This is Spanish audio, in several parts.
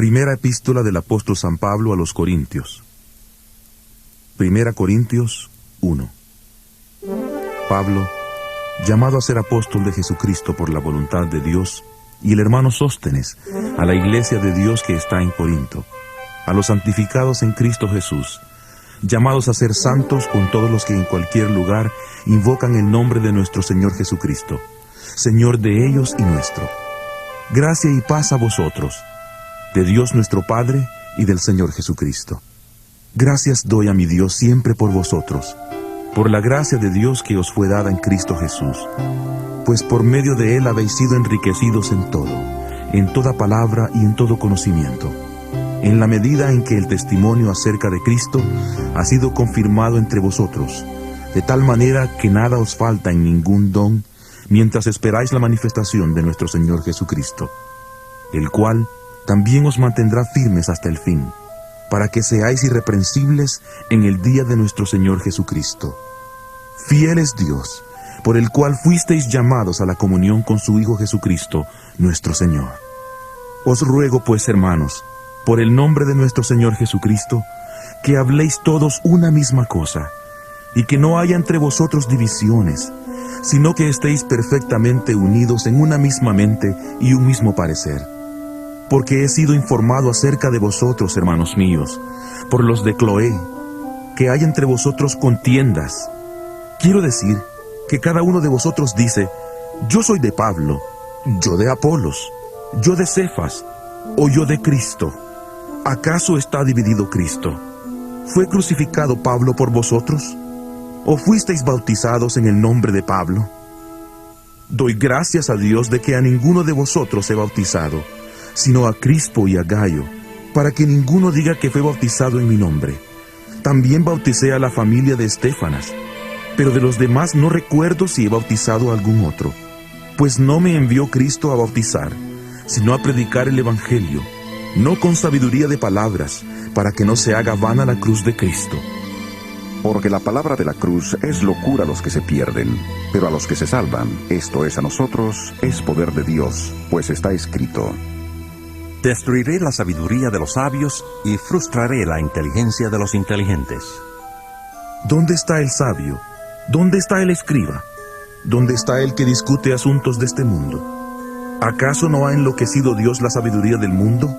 Primera epístola del apóstol San Pablo a los Corintios. Primera Corintios 1. Pablo, llamado a ser apóstol de Jesucristo por la voluntad de Dios, y el hermano Sóstenes, a la iglesia de Dios que está en Corinto, a los santificados en Cristo Jesús, llamados a ser santos con todos los que en cualquier lugar invocan el nombre de nuestro Señor Jesucristo, Señor de ellos y nuestro. Gracia y paz a vosotros, de Dios nuestro Padre y del Señor Jesucristo. Gracias doy a mi Dios siempre por vosotros, por la gracia de Dios que os fue dada en Cristo Jesús, pues por medio de Él habéis sido enriquecidos en todo, en toda palabra y en todo conocimiento, en la medida en que el testimonio acerca de Cristo ha sido confirmado entre vosotros, de tal manera que nada os falta en ningún don, mientras esperáis la manifestación de nuestro Señor Jesucristo, el cual también os mantendrá firmes hasta el fin, para que seáis irreprensibles en el día de nuestro Señor Jesucristo. Fiel es Dios, por el cual fuisteis llamados a la comunión con su Hijo Jesucristo, nuestro Señor. Os ruego pues, hermanos, por el nombre de nuestro Señor Jesucristo, que habléis todos una misma cosa, y que no haya entre vosotros divisiones, sino que estéis perfectamente unidos en una misma mente y un mismo parecer. Porque he sido informado acerca de vosotros, hermanos míos, por los de Cloé, que hay entre vosotros contiendas. Quiero decir que cada uno de vosotros dice: yo soy de Pablo, yo de Apolos, yo de Cefas, o yo de Cristo. ¿Acaso está dividido Cristo? ¿Fue crucificado Pablo por vosotros? ¿O fuisteis bautizados en el nombre de Pablo? Doy gracias a Dios de que a ninguno de vosotros he bautizado, sino a Crispo y a Gayo, para que ninguno diga que fue bautizado en mi nombre. También bauticé a la familia de Estéfanas, pero de los demás no recuerdo si he bautizado a algún otro, pues no me envió Cristo a bautizar, sino a predicar el Evangelio, no con sabiduría de palabras, para que no se haga vana la cruz de Cristo. Porque la palabra de la cruz es locura a los que se pierden, pero a los que se salvan, esto es a nosotros, es poder de Dios, pues está escrito: destruiré la sabiduría de los sabios y frustraré la inteligencia de los inteligentes. ¿Dónde está el sabio? ¿Dónde está el escriba? ¿Dónde está el que discute asuntos de este mundo? ¿Acaso no ha enloquecido Dios la sabiduría del mundo?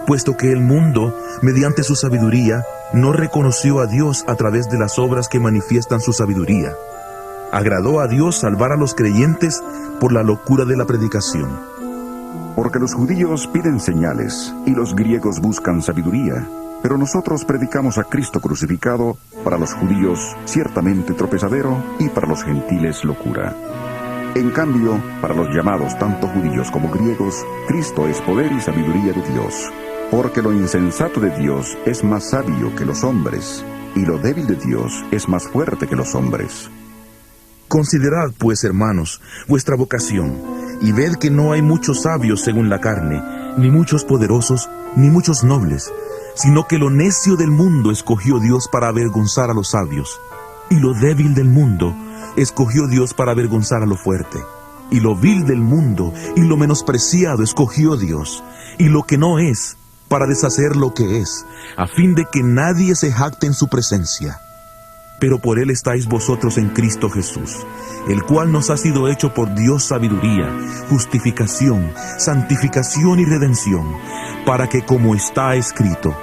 Puesto que el mundo, mediante su sabiduría, no reconoció a Dios a través de las obras que manifiestan su sabiduría. Agradó a Dios salvar a los creyentes por la locura de la predicación. Porque los judíos piden señales, y los griegos buscan sabiduría, pero nosotros predicamos a Cristo crucificado, para los judíos ciertamente tropezadero, y para los gentiles locura. En cambio, para los llamados tanto judíos como griegos, Cristo es poder y sabiduría de Dios. Porque lo insensato de Dios es más sabio que los hombres, y lo débil de Dios es más fuerte que los hombres. Considerad, pues, hermanos, vuestra vocación, y ved que no hay muchos sabios según la carne, ni muchos poderosos, ni muchos nobles, sino que lo necio del mundo escogió Dios para avergonzar a los sabios, y lo débil del mundo escogió Dios para avergonzar a lo fuerte, y lo vil del mundo y lo menospreciado escogió Dios, y lo que no es, para deshacer lo que es, a fin de que nadie se jacte en su presencia. Pero por Él estáis vosotros en Cristo Jesús, el cual nos ha sido hecho por Dios sabiduría, justificación, santificación y redención, para que, como está escrito: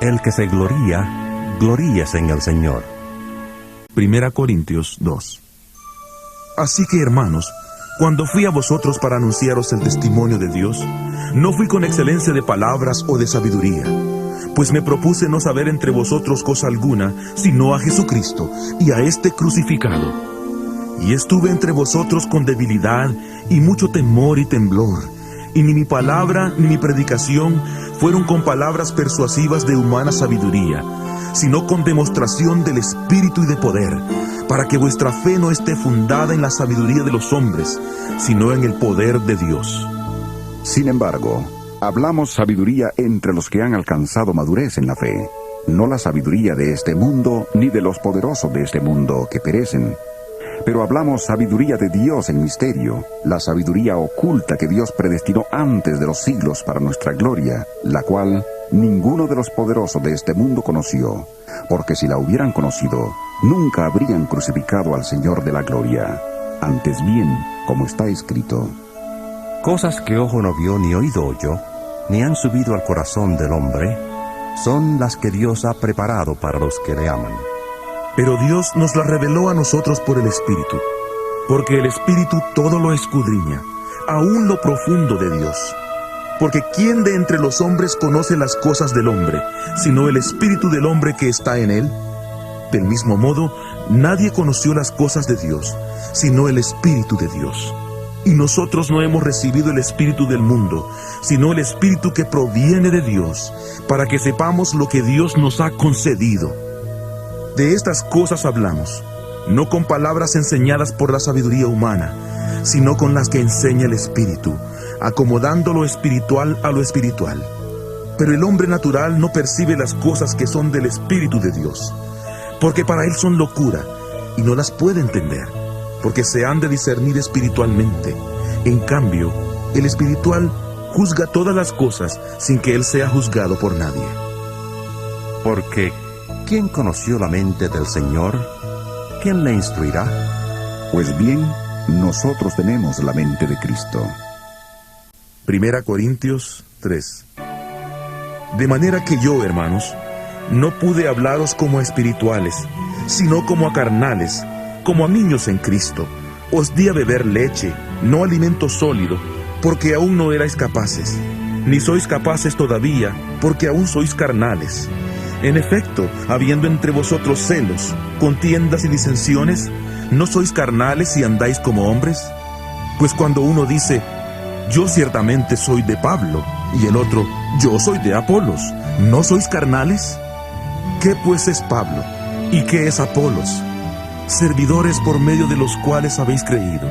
el que se gloría, gloríese en el Señor. Primera Corintios 2. Así que, hermanos, cuando fui a vosotros para anunciaros el testimonio de Dios, no fui con excelencia de palabras o de sabiduría, pues me propuse no saber entre vosotros cosa alguna, sino a Jesucristo y a este crucificado. Y estuve entre vosotros con debilidad y mucho temor y temblor, y ni mi palabra ni mi predicación fueron con palabras persuasivas de humana sabiduría, sino con demostración del Espíritu y de poder, para que vuestra fe no esté fundada en la sabiduría de los hombres, sino en el poder de Dios. Sin embargo, hablamos sabiduría entre los que han alcanzado madurez en la fe, no la sabiduría de este mundo, ni de los poderosos de este mundo que perecen, Pero hablamos sabiduría de Dios en misterio, la sabiduría oculta que Dios predestinó antes de los siglos para nuestra gloria, la cual ninguno de los poderosos de este mundo conoció, porque si la hubieran conocido, nunca habrían crucificado al Señor de la gloria. Antes bien, como está escrito: Cosas que ojo no vio ni oído oyó, ni han subido al corazón del hombre, son las que Dios ha preparado para los que le aman. Pero Dios nos la reveló a nosotros por el Espíritu, porque el Espíritu todo lo escudriña, aún lo profundo de Dios. Porque ¿quién de entre los hombres conoce las cosas del hombre, sino el Espíritu del hombre que está en él? Del mismo modo, nadie conoció las cosas de Dios, sino el Espíritu de Dios. Y nosotros no hemos recibido el Espíritu del mundo, sino el Espíritu que proviene de Dios, para que sepamos lo que Dios nos ha concedido. De estas cosas hablamos, no con palabras enseñadas por la sabiduría humana, sino con las que enseña el Espíritu, acomodando lo espiritual a lo espiritual. Pero el hombre natural no percibe las cosas que son del Espíritu de Dios, porque para él son locura, y no las puede entender, porque se han de discernir espiritualmente. En cambio, el espiritual juzga todas las cosas sin que él sea juzgado por nadie. Porque ¿quién conoció la mente del Señor? ¿Quién le instruirá? Pues bien, nosotros tenemos la mente de Cristo. 1 Corintios 3. De manera que yo, hermanos, no pude hablaros como a espirituales, sino como a carnales, como a niños en Cristo. Os di a beber leche, no alimento sólido, porque aún no erais capaces, ni sois capaces todavía, porque aún sois carnales. En efecto, habiendo entre vosotros celos, contiendas y disensiones, ¿no sois carnales y andáis como hombres? Pues cuando uno dice, yo ciertamente soy de Pablo, y el otro, yo soy de Apolos, ¿no sois carnales? ¿Qué pues es Pablo? ¿Y qué es Apolos? Servidores por medio de los cuales habéis creído,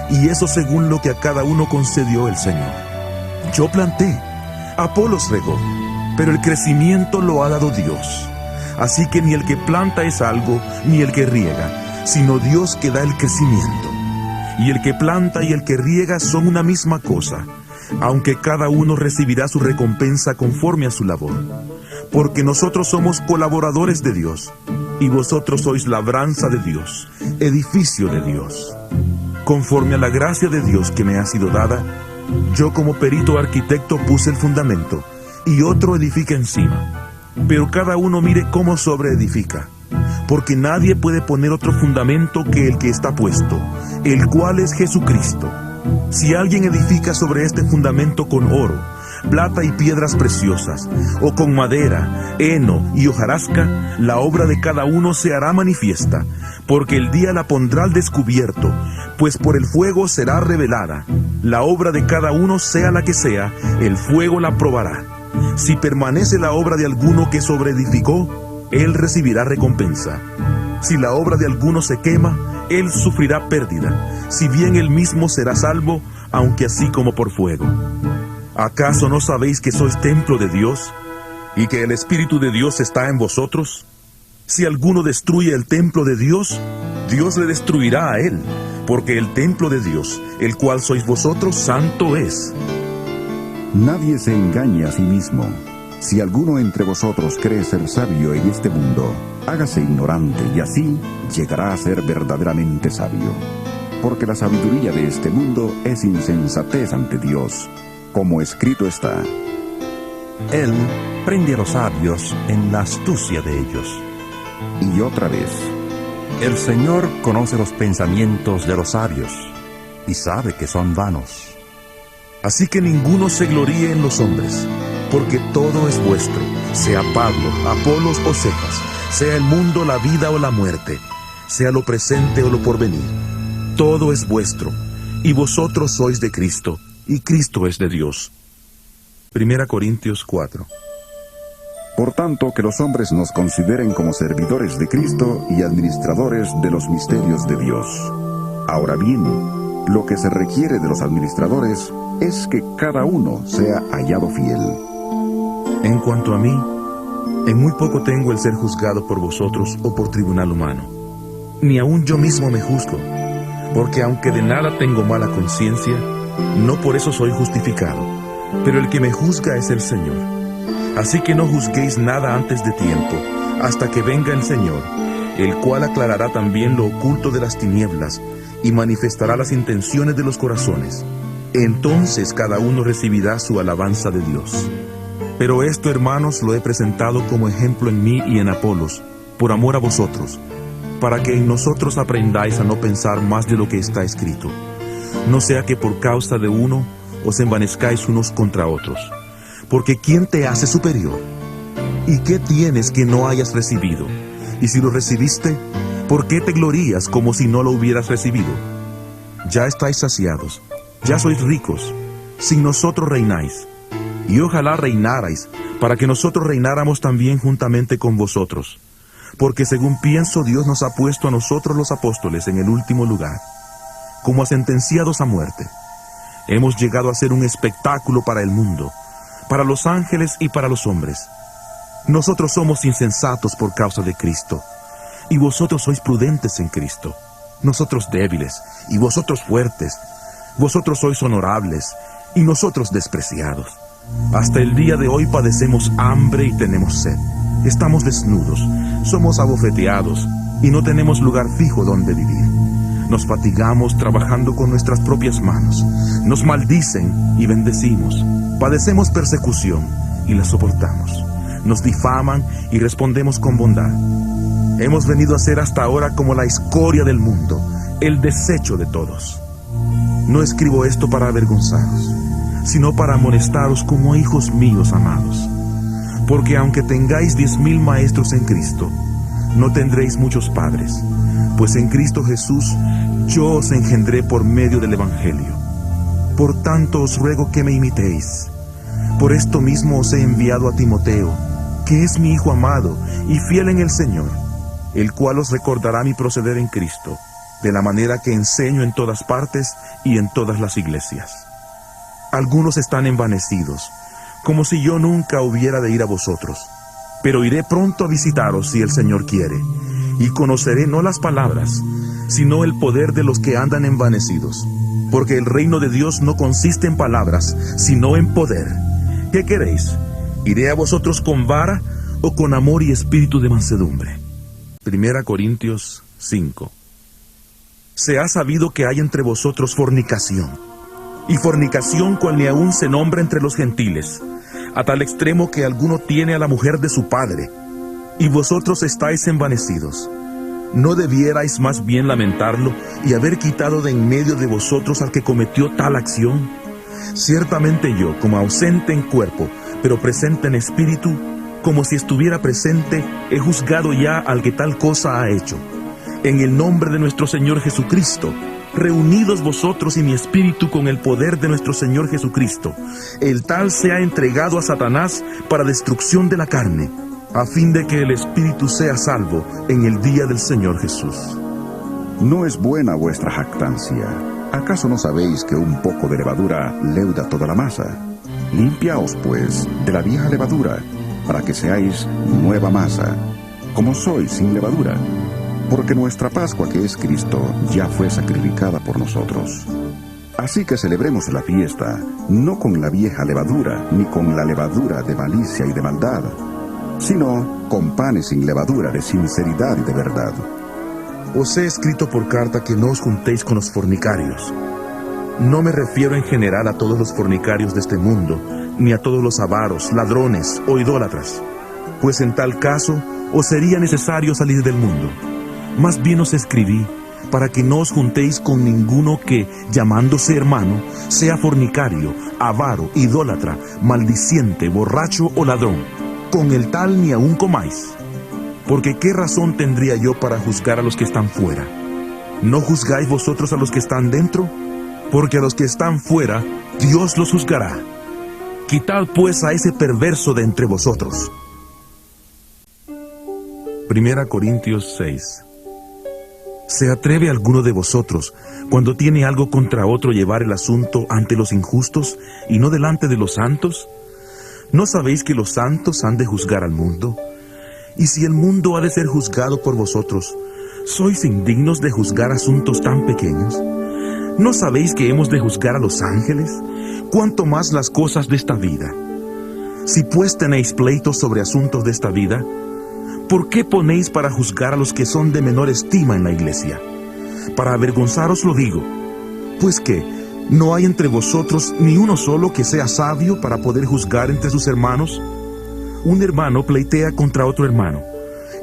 y eso según lo que a cada uno concedió el Señor. Yo planté, Apolos regó, pero el crecimiento lo ha dado Dios. Así que ni el que planta es algo, ni el que riega, sino Dios que da el crecimiento. Y el que planta y el que riega son una misma cosa, aunque cada uno recibirá su recompensa conforme a su labor. Porque nosotros somos colaboradores de Dios, y vosotros sois labranza de Dios, edificio de Dios. Conforme a la gracia de Dios que me ha sido dada, yo como perito arquitecto puse el fundamento, y otro edifica encima. Pero cada uno mire cómo sobreedifica, porque nadie puede poner otro fundamento que el que está puesto, el cual es Jesucristo. Si alguien edifica sobre este fundamento con oro, plata y piedras preciosas, o con madera, heno y hojarasca, la obra de cada uno se hará manifiesta, porque el día la pondrá al descubierto, pues por el fuego será revelada. La obra de cada uno, sea la que sea, el fuego la probará. Si permanece la obra de alguno que sobreedificó, él recibirá recompensa. Si la obra de alguno se quema, él sufrirá pérdida, si bien él mismo será salvo, aunque así como por fuego. ¿Acaso no sabéis que sois templo de Dios, y que el Espíritu de Dios está en vosotros? Si alguno destruye el templo de Dios, Dios le destruirá a él, porque el templo de Dios, el cual sois vosotros, santo es. Nadie se engañe a sí mismo. Si alguno entre vosotros cree ser sabio en este mundo, hágase ignorante y así llegará a ser verdaderamente sabio. Porque la sabiduría de este mundo es insensatez ante Dios, como escrito está: Él prende a los sabios en la astucia de ellos. Y otra vez: El Señor conoce los pensamientos de los sabios, y sabe que son vanos. Así que ninguno se gloríe en los hombres, porque todo es vuestro, sea Pablo, Apolos o Cefas, sea el mundo, la vida o la muerte, sea lo presente o lo porvenir. Todo es vuestro, y vosotros sois de Cristo, y Cristo es de Dios. 1 Corintios 4. Por tanto, que los hombres nos consideren como servidores de Cristo y administradores de los misterios de Dios. Ahora bien, lo que se requiere de los administradores es que cada uno sea hallado fiel. En cuanto a mí, en muy poco tengo el ser juzgado por vosotros o por tribunal humano. ni aun yo mismo me juzgo, porque aunque de nada tengo mala conciencia, no por eso soy justificado, pero el que me juzga es el Señor. Así que no juzguéis nada antes de tiempo, hasta que venga el Señor, el cual aclarará también lo oculto de las tinieblas y manifestará las intenciones de los corazones. Entonces cada uno recibirá su alabanza de Dios. Pero esto, hermanos, lo he presentado como ejemplo en mí y en Apolos, por amor a vosotros, para que en nosotros aprendáis a no pensar más de lo que está escrito, no sea que por causa de uno os envanezcáis unos contra otros. Porque ¿quién te hace superior? ¿Y qué tienes que no hayas recibido? Y si lo recibiste, ¿por qué te glorías como si no lo hubieras recibido? Ya estáis saciados, ya sois ricos, sin nosotros reináis. Y ojalá reinarais, para que nosotros reináramos también juntamente con vosotros. Porque según pienso, Dios nos ha puesto a nosotros los apóstoles en el último lugar, como a sentenciados a muerte. Hemos llegado a ser un espectáculo para el mundo, para los ángeles y para los hombres. Nosotros somos insensatos por causa de Cristo, y vosotros sois prudentes en Cristo. Nosotros débiles, y vosotros fuertes. Vosotros sois honorables, y nosotros despreciados. Hasta el día de hoy padecemos hambre y tenemos sed. Estamos desnudos, somos abofeteados, y no tenemos lugar fijo donde vivir. Nos fatigamos trabajando con nuestras propias manos. Nos maldicen y bendecimos. Padecemos persecución y la soportamos. Nos difaman y respondemos con bondad. Hemos venido a ser hasta ahora como la escoria del mundo, el desecho de todos. No escribo esto para avergonzaros, sino para amonestaros como hijos míos amados. Porque aunque tengáis 10,000 maestros en Cristo, no tendréis muchos padres, pues en Cristo Jesús yo os engendré por medio del Evangelio. Por tanto os ruego que me imitéis. Por esto mismo os he enviado a Timoteo, que es mi hijo amado y fiel en el Señor, el cual os recordará mi proceder en Cristo, de la manera que enseño en todas partes y en todas las iglesias. Algunos están envanecidos, como si yo nunca hubiera de ir a vosotros. Pero iré pronto a visitaros si el Señor quiere, y conoceré no las palabras, sino el poder de los que andan envanecidos. Porque el reino de Dios no consiste en palabras, sino en poder. ¿Qué queréis? ¿Iré a vosotros con vara o con amor y espíritu de mansedumbre? 1 Corintios 5. Se ha sabido que hay entre vosotros fornicación, y fornicación cual ni aún se nombra entre los gentiles, a tal extremo que alguno tiene a la mujer de su padre, y vosotros estáis envanecidos. ¿No debierais más bien lamentarlo y haber quitado de en medio de vosotros al que cometió tal acción? Ciertamente yo, como ausente en cuerpo, pero presente en espíritu, como si estuviera presente, he juzgado ya al que tal cosa ha hecho. En el nombre de nuestro Señor Jesucristo, reunidos vosotros y mi espíritu con el poder de nuestro Señor Jesucristo, el tal se ha entregado a Satanás para destrucción de la carne, a fin de que el espíritu sea salvo en el día del Señor Jesús. No es buena vuestra jactancia. ¿Acaso no sabéis que un poco de levadura leuda toda la masa? Limpiaos, pues, de la vieja levadura, para que seáis nueva masa, como sois sin levadura. Porque nuestra Pascua, que es Cristo, ya fue sacrificada por nosotros. Así que celebremos la fiesta, no con la vieja levadura, ni con la levadura de malicia y de maldad, sino con panes sin levadura de sinceridad y de verdad. Os he escrito por carta que no os juntéis con los fornicarios. No me refiero en general a todos los fornicarios de este mundo, ni a todos los avaros, ladrones o idólatras, pues en tal caso os sería necesario salir del mundo. Más bien os escribí para que no os juntéis con ninguno que, llamándose hermano, sea fornicario, avaro, idólatra, maldiciente, borracho o ladrón. Con el tal ni aun comáis. Porque ¿qué razón tendría yo para juzgar a los que están fuera? ¿No juzgáis vosotros a los que están dentro? Porque a los que están fuera, Dios los juzgará. Quitad pues a ese perverso de entre vosotros. 1 Corintios 6. ¿Se atreve alguno de vosotros, cuando tiene algo contra otro, llevar el asunto ante los injustos y no delante de los santos? ¿No sabéis que los santos han de juzgar al mundo? Y si el mundo ha de ser juzgado por vosotros, ¿Sois indignos de juzgar asuntos tan pequeños? ¿No sabéis que hemos de juzgar a los ángeles? ¿Cuánto más las cosas de esta vida? Si pues tenéis pleitos sobre asuntos de esta vida, ¿por qué ponéis para juzgar a los que son de menor estima en la iglesia? Para avergonzaros lo digo, pues que ¿no hay entre vosotros ni uno solo que sea sabio para poder juzgar entre sus hermanos? Un hermano pleitea contra otro hermano,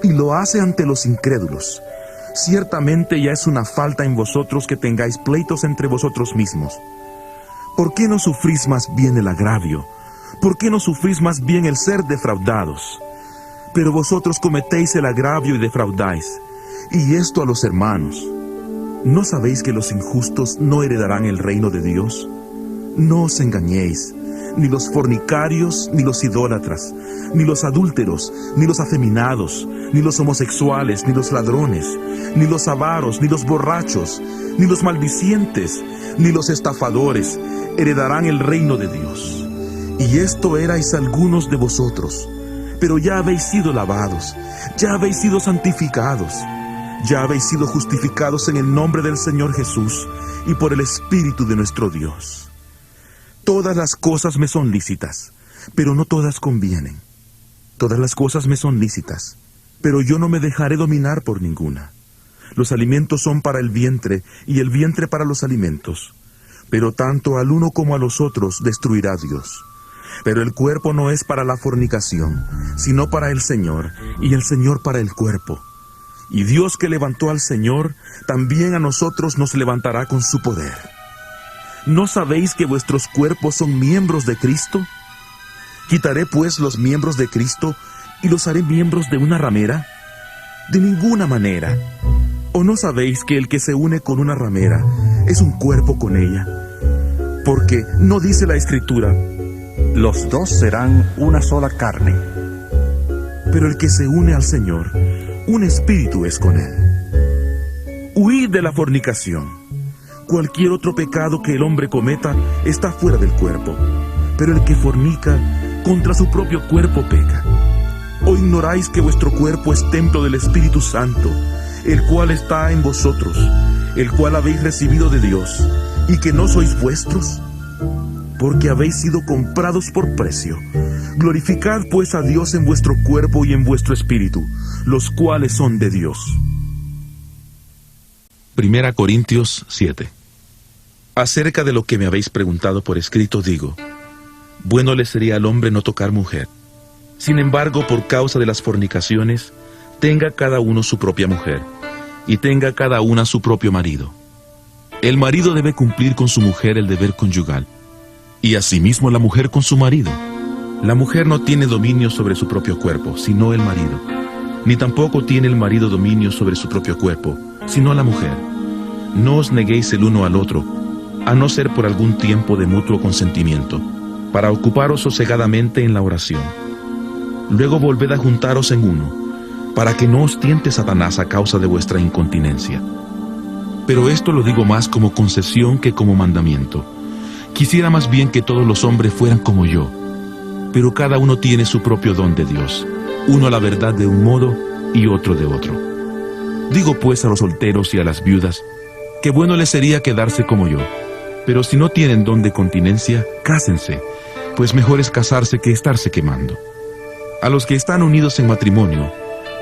y lo hace ante los incrédulos. Ciertamente ya es una falta en vosotros que tengáis pleitos entre vosotros mismos. ¿Por qué no sufrís más bien el agravio? ¿Por qué no sufrís más bien el ser defraudados? Pero vosotros cometéis el agravio y defraudáis, y esto a los hermanos. ¿No sabéis que los injustos no heredarán el reino de Dios? No os engañéis, ni los fornicarios, ni los idólatras, ni los adúlteros, ni los afeminados, ni los homosexuales, ni los ladrones, ni los avaros, ni los borrachos, ni los maldicientes, ni los estafadores heredarán el reino de Dios. Y esto erais algunos de vosotros, pero ya habéis sido lavados, ya habéis sido santificados, ya habéis sido justificados en el nombre del Señor Jesús y por el Espíritu de nuestro Dios. Todas las cosas me son lícitas, pero no todas convienen. Todas las cosas me son lícitas, pero yo no me dejaré dominar por ninguna. Los alimentos son para el vientre, y el vientre para los alimentos. Pero tanto al uno como a los otros destruirá Dios. Pero el cuerpo no es para la fornicación, sino para el Señor, y el Señor para el cuerpo. Y Dios que levantó al Señor, también a nosotros nos levantará con su poder. ¿No sabéis que vuestros cuerpos son miembros de Cristo? ¿Quitaré pues los miembros de Cristo y los haré miembros de una ramera? De ninguna manera. ¿O no sabéis que el que se une con una ramera es un cuerpo con ella? Porque ¿no dice la Escritura: los dos serán una sola carne? Pero el que se une al Señor, un espíritu es con él. Huid de la fornicación. Cualquier otro pecado que el hombre cometa está fuera del cuerpo, pero el que fornica contra su propio cuerpo peca. ¿O ignoráis que vuestro cuerpo es templo del Espíritu Santo, el cual está en vosotros, el cual habéis recibido de Dios, y que no sois vuestros? Porque habéis sido comprados por precio. Glorificad pues a Dios en vuestro cuerpo y en vuestro espíritu, los cuales son de Dios. 1 Corintios 7. Acerca de lo que me habéis preguntado por escrito digo: bueno le sería al hombre no tocar mujer. Sin embargo, por causa de las fornicaciones, tenga cada uno su propia mujer, y tenga cada una su propio marido. El marido debe cumplir con su mujer el deber conyugal, y asimismo la mujer con su marido. La mujer no tiene dominio sobre su propio cuerpo, sino el marido, ni tampoco tiene el marido dominio sobre su propio cuerpo, sino la mujer. No os neguéis el uno al otro, a no ser por algún tiempo de mutuo consentimiento, para ocuparos sosegadamente en la oración. Luego volved a juntaros en uno, para que no os tiente Satanás a causa de vuestra incontinencia. Pero esto lo digo más como concesión que como mandamiento. Quisiera más bien que todos los hombres fueran como yo, pero cada uno tiene su propio don de Dios, uno a la verdad de un modo y otro de otro. Digo pues a los solteros y a las viudas, que bueno les sería quedarse como yo, pero si no tienen don de continencia, cásense, pues mejor es casarse que estarse quemando. A los que están unidos en matrimonio,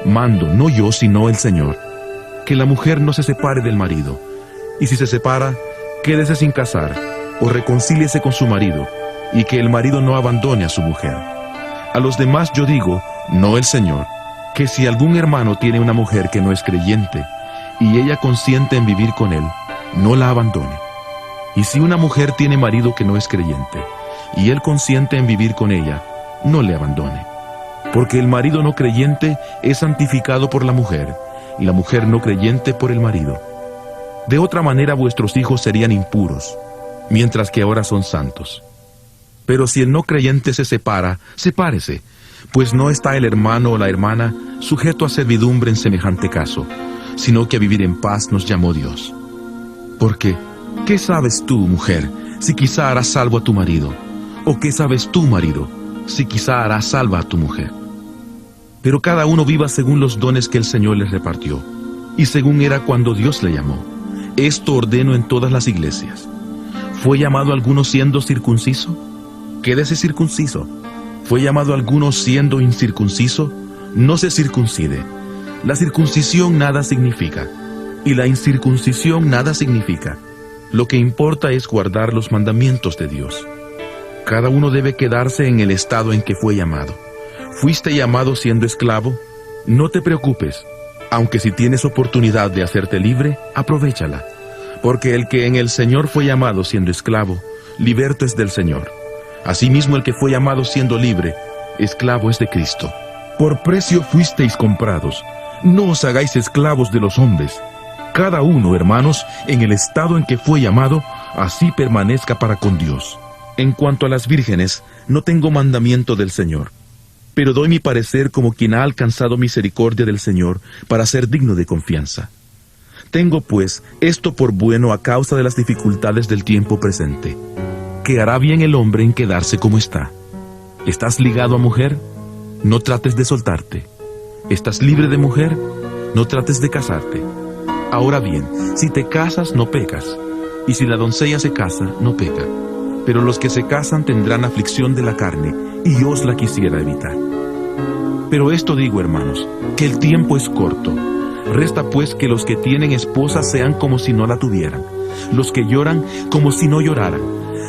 mando, no yo sino el Señor, que la mujer no se separe del marido, y si se separa, quédese sin casar, o reconcíliese con su marido, y que el marido no abandone a su mujer. A los demás yo digo, no el Señor, que si algún hermano tiene una mujer que no es creyente, y ella consiente en vivir con él, no la abandone. Y si una mujer tiene marido que no es creyente, y él consiente en vivir con ella, no le abandone. Porque el marido no creyente es santificado por la mujer, y la mujer no creyente por el marido. De otra manera vuestros hijos serían impuros, mientras que ahora son santos. Pero si el no creyente se separa, sepárese, pues no está el hermano o la hermana sujeto a servidumbre en semejante caso, sino que a vivir en paz nos llamó Dios. Porque, ¿qué sabes tú, mujer, si quizá harás salvo a tu marido? ¿O qué sabes tú, marido, si quizá harás salva a tu mujer? Pero cada uno viva según los dones que el Señor les repartió, y según era cuando Dios le llamó. Esto ordeno en todas las iglesias. ¿Fue llamado alguno siendo circunciso? Quédese circunciso. ¿Fue llamado alguno siendo incircunciso? No se circuncide. La circuncisión nada significa, y la incircuncisión nada significa. Lo que importa es guardar los mandamientos de Dios. Cada uno debe quedarse en el estado en que fue llamado. ¿Fuiste llamado siendo esclavo? No te preocupes, aunque si tienes oportunidad de hacerte libre, aprovéchala. Porque el que en el Señor fue llamado siendo esclavo, liberto es del Señor. Asimismo el que fue llamado siendo libre, esclavo es de Cristo. Por precio fuisteis comprados. No os hagáis esclavos de los hombres. Cada uno, hermanos, en el estado en que fue llamado, así permanezca para con Dios. En cuanto a las vírgenes, no tengo mandamiento del Señor, pero doy mi parecer como quien ha alcanzado misericordia del Señor para ser digno de confianza. Tengo, pues, esto por bueno a causa de las dificultades del tiempo presente, que hará bien el hombre en quedarse como está. ¿Estás ligado a mujer? No trates de soltarte. ¿Estás libre de mujer? No trates de casarte. Ahora bien, si te casas, no pecas, y si la doncella se casa, no peca. Pero los que se casan tendrán aflicción de la carne, y yo os la quisiera evitar. Pero esto digo, hermanos, que el tiempo es corto. Resta pues que los que tienen esposa sean como si no la tuvieran, los que lloran como si no lloraran,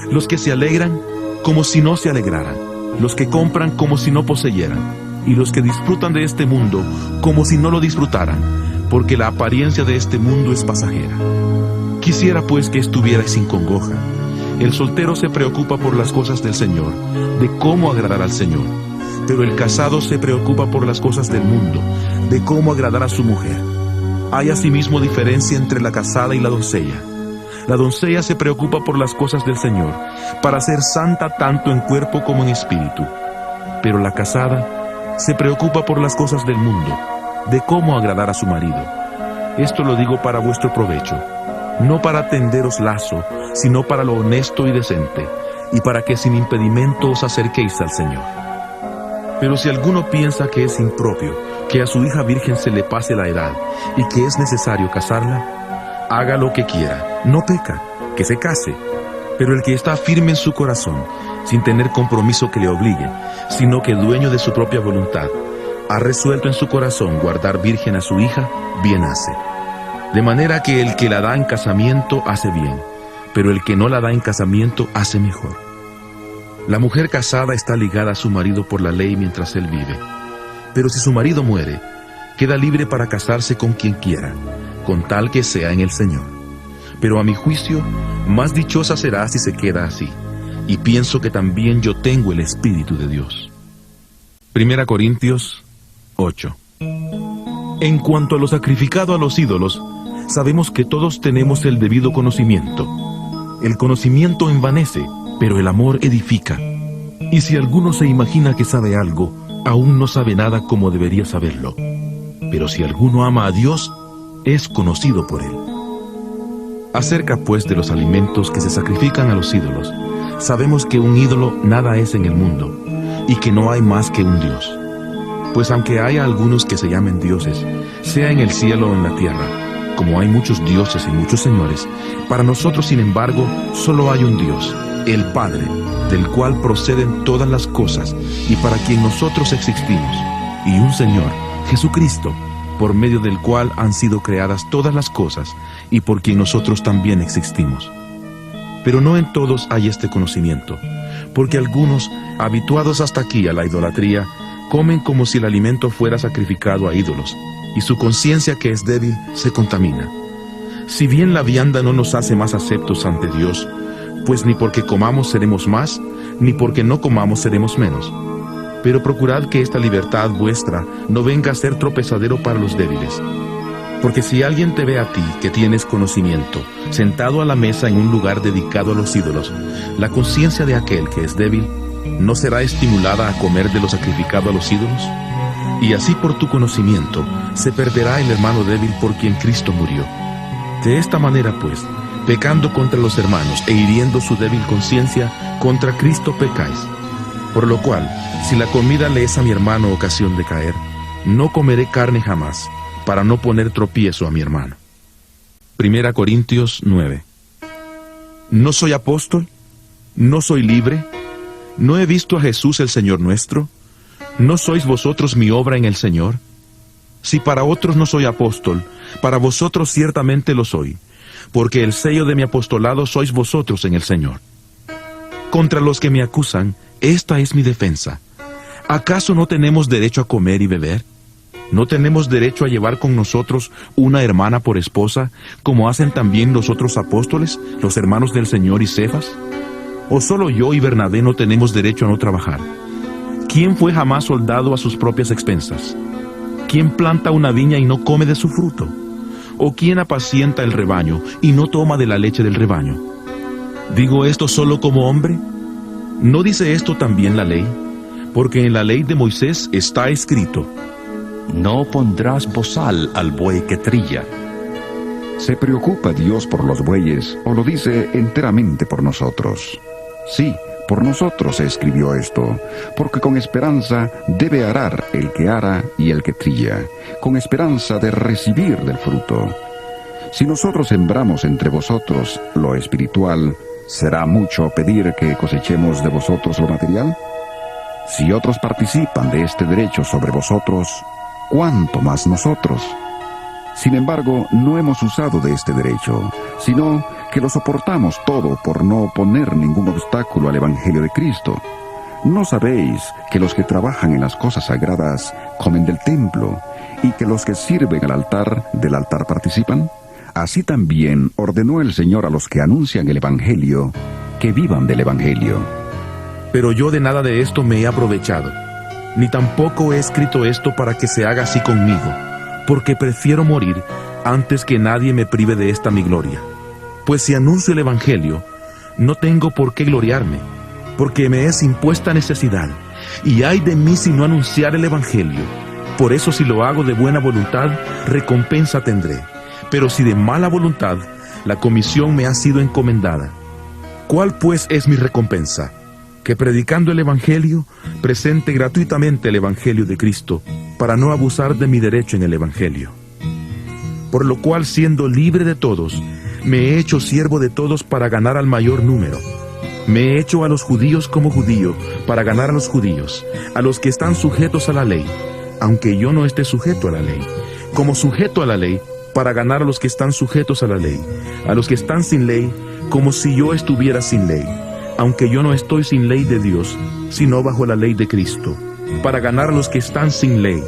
los que se alegran como si no se alegraran, los que compran como si no poseyeran, y los que disfrutan de este mundo como si no lo disfrutaran, porque la apariencia de este mundo es pasajera. Quisiera pues que estuvierais sin congoja. El soltero se preocupa por las cosas del Señor, de cómo agradar al Señor, pero el casado se preocupa por las cosas del mundo, de cómo agradar a su mujer. Hay asimismo diferencia entre la casada y la doncella. La doncella se preocupa por las cosas del Señor, para ser santa tanto en cuerpo como en espíritu, pero la casada se preocupa por las cosas del mundo, de cómo agradar a su marido. Esto lo digo para vuestro provecho, no para tenderos lazo, sino para lo honesto y decente, y para que sin impedimento os acerquéis al Señor. Pero si alguno piensa que es impropio que a su hija virgen se le pase la edad, y que es necesario casarla, haga lo que quiera, no peca, que se case. Pero el que está firme en su corazón, sin tener compromiso que le obligue, sino que dueño de su propia voluntad, ha resuelto en su corazón guardar virgen a su hija, bien hace. De manera que el que la da en casamiento hace bien, pero el que no la da en casamiento hace mejor. La mujer casada está ligada a su marido por la ley mientras él vive, pero si su marido muere, queda libre para casarse con quien quiera, con tal que sea en el Señor. Pero a mi juicio, más dichosa será si se queda así, y pienso que también yo tengo el Espíritu de Dios. 1 Corintios 8. En cuanto a lo sacrificado a los ídolos, sabemos que todos tenemos el debido conocimiento. El conocimiento envanece, pero el amor edifica. Y si alguno se imagina que sabe algo, aún no sabe nada como debería saberlo. Pero si alguno ama a Dios, es conocido por él. Acerca pues de los alimentos que se sacrifican a los ídolos, sabemos que un ídolo nada es en el mundo, y que no hay más que un Dios. Pues aunque haya algunos que se llamen dioses, sea en el cielo o en la tierra, como hay muchos dioses y muchos señores, para nosotros, sin embargo, solo hay un Dios, el Padre, del cual proceden todas las cosas, y para quien nosotros existimos, y un Señor, Jesucristo, por medio del cual han sido creadas todas las cosas, y por quien nosotros también existimos. Pero no en todos hay este conocimiento, porque algunos, habituados hasta aquí a la idolatría, comen como si el alimento fuera sacrificado a ídolos, y su conciencia, que es débil, se contamina. Si bien la vianda no nos hace más aceptos ante Dios, pues ni porque comamos seremos más, ni porque no comamos seremos menos. Pero procurad que esta libertad vuestra no venga a ser tropezadero para los débiles. Porque si alguien te ve a ti, que tienes conocimiento, sentado a la mesa en un lugar dedicado a los ídolos, la conciencia de aquel que es débil, ¿no será estimulada a comer de lo sacrificado a los ídolos? Y así por tu conocimiento se perderá el hermano débil por quien Cristo murió. De esta manera pues, pecando contra los hermanos e hiriendo su débil conciencia, contra Cristo pecáis. Por lo cual, si la comida le es a mi hermano ocasión de caer, no comeré carne jamás, para no poner tropiezo a mi hermano. 1 Corintios 9. ¿No soy apóstol? ¿No soy libre? ¿No he visto a Jesús el Señor nuestro? ¿No sois vosotros mi obra en el Señor? Si para otros no soy apóstol, para vosotros ciertamente lo soy, porque el sello de mi apostolado sois vosotros en el Señor. Contra los que me acusan, esta es mi defensa. ¿Acaso no tenemos derecho a comer y beber? ¿No tenemos derecho a llevar con nosotros una hermana por esposa, como hacen también los otros apóstoles, los hermanos del Señor y Cefas? ¿O solo yo y Bernabé no tenemos derecho a no trabajar? ¿Quién fue jamás soldado a sus propias expensas? ¿Quién planta una viña y no come de su fruto? ¿O quién apacienta el rebaño y no toma de la leche del rebaño? ¿Digo esto solo como hombre? ¿No dice esto también la ley? Porque en la ley de Moisés está escrito: no pondrás bozal al buey que trilla. ¿Se preocupa Dios por los bueyes o lo dice enteramente por nosotros? Sí, por nosotros se escribió esto, porque con esperanza debe arar el que ara y el que trilla, con esperanza de recibir del fruto. Si nosotros sembramos entre vosotros lo espiritual, ¿será mucho pedir que cosechemos de vosotros lo material? Si otros participan de este derecho sobre vosotros, ¿cuánto más nosotros? Sin embargo, no hemos usado de este derecho, sino que lo soportamos todo por no poner ningún obstáculo al Evangelio de Cristo. ¿No sabéis que los que trabajan en las cosas sagradas comen del templo, y que los que sirven al altar del altar participan? Así también ordenó el Señor a los que anuncian el Evangelio, que vivan del Evangelio. Pero yo de nada de esto me he aprovechado, ni tampoco he escrito esto para que se haga así conmigo, porque prefiero morir antes que nadie me prive de esta mi gloria. Pues si anuncio el Evangelio, no tengo por qué gloriarme, porque me es impuesta necesidad, y ay de mí si no anunciar el Evangelio. Por eso si lo hago de buena voluntad, recompensa tendré, pero si de mala voluntad, la comisión me ha sido encomendada. ¿Cuál pues es mi recompensa? Que predicando el Evangelio, presente gratuitamente el Evangelio de Cristo, para no abusar de mi derecho en el Evangelio. Por lo cual, siendo libre de todos, me he hecho siervo de todos para ganar al mayor número. Me he hecho a los judíos como judío, para ganar a los judíos, a los que están sujetos a la ley, aunque yo no esté sujeto a la ley, como sujeto a la ley, para ganar a los que están sujetos a la ley, a los que están sin ley, como si yo estuviera sin ley, aunque yo no estoy sin ley de Dios, sino bajo la ley de Cristo, para ganar a los que están sin ley.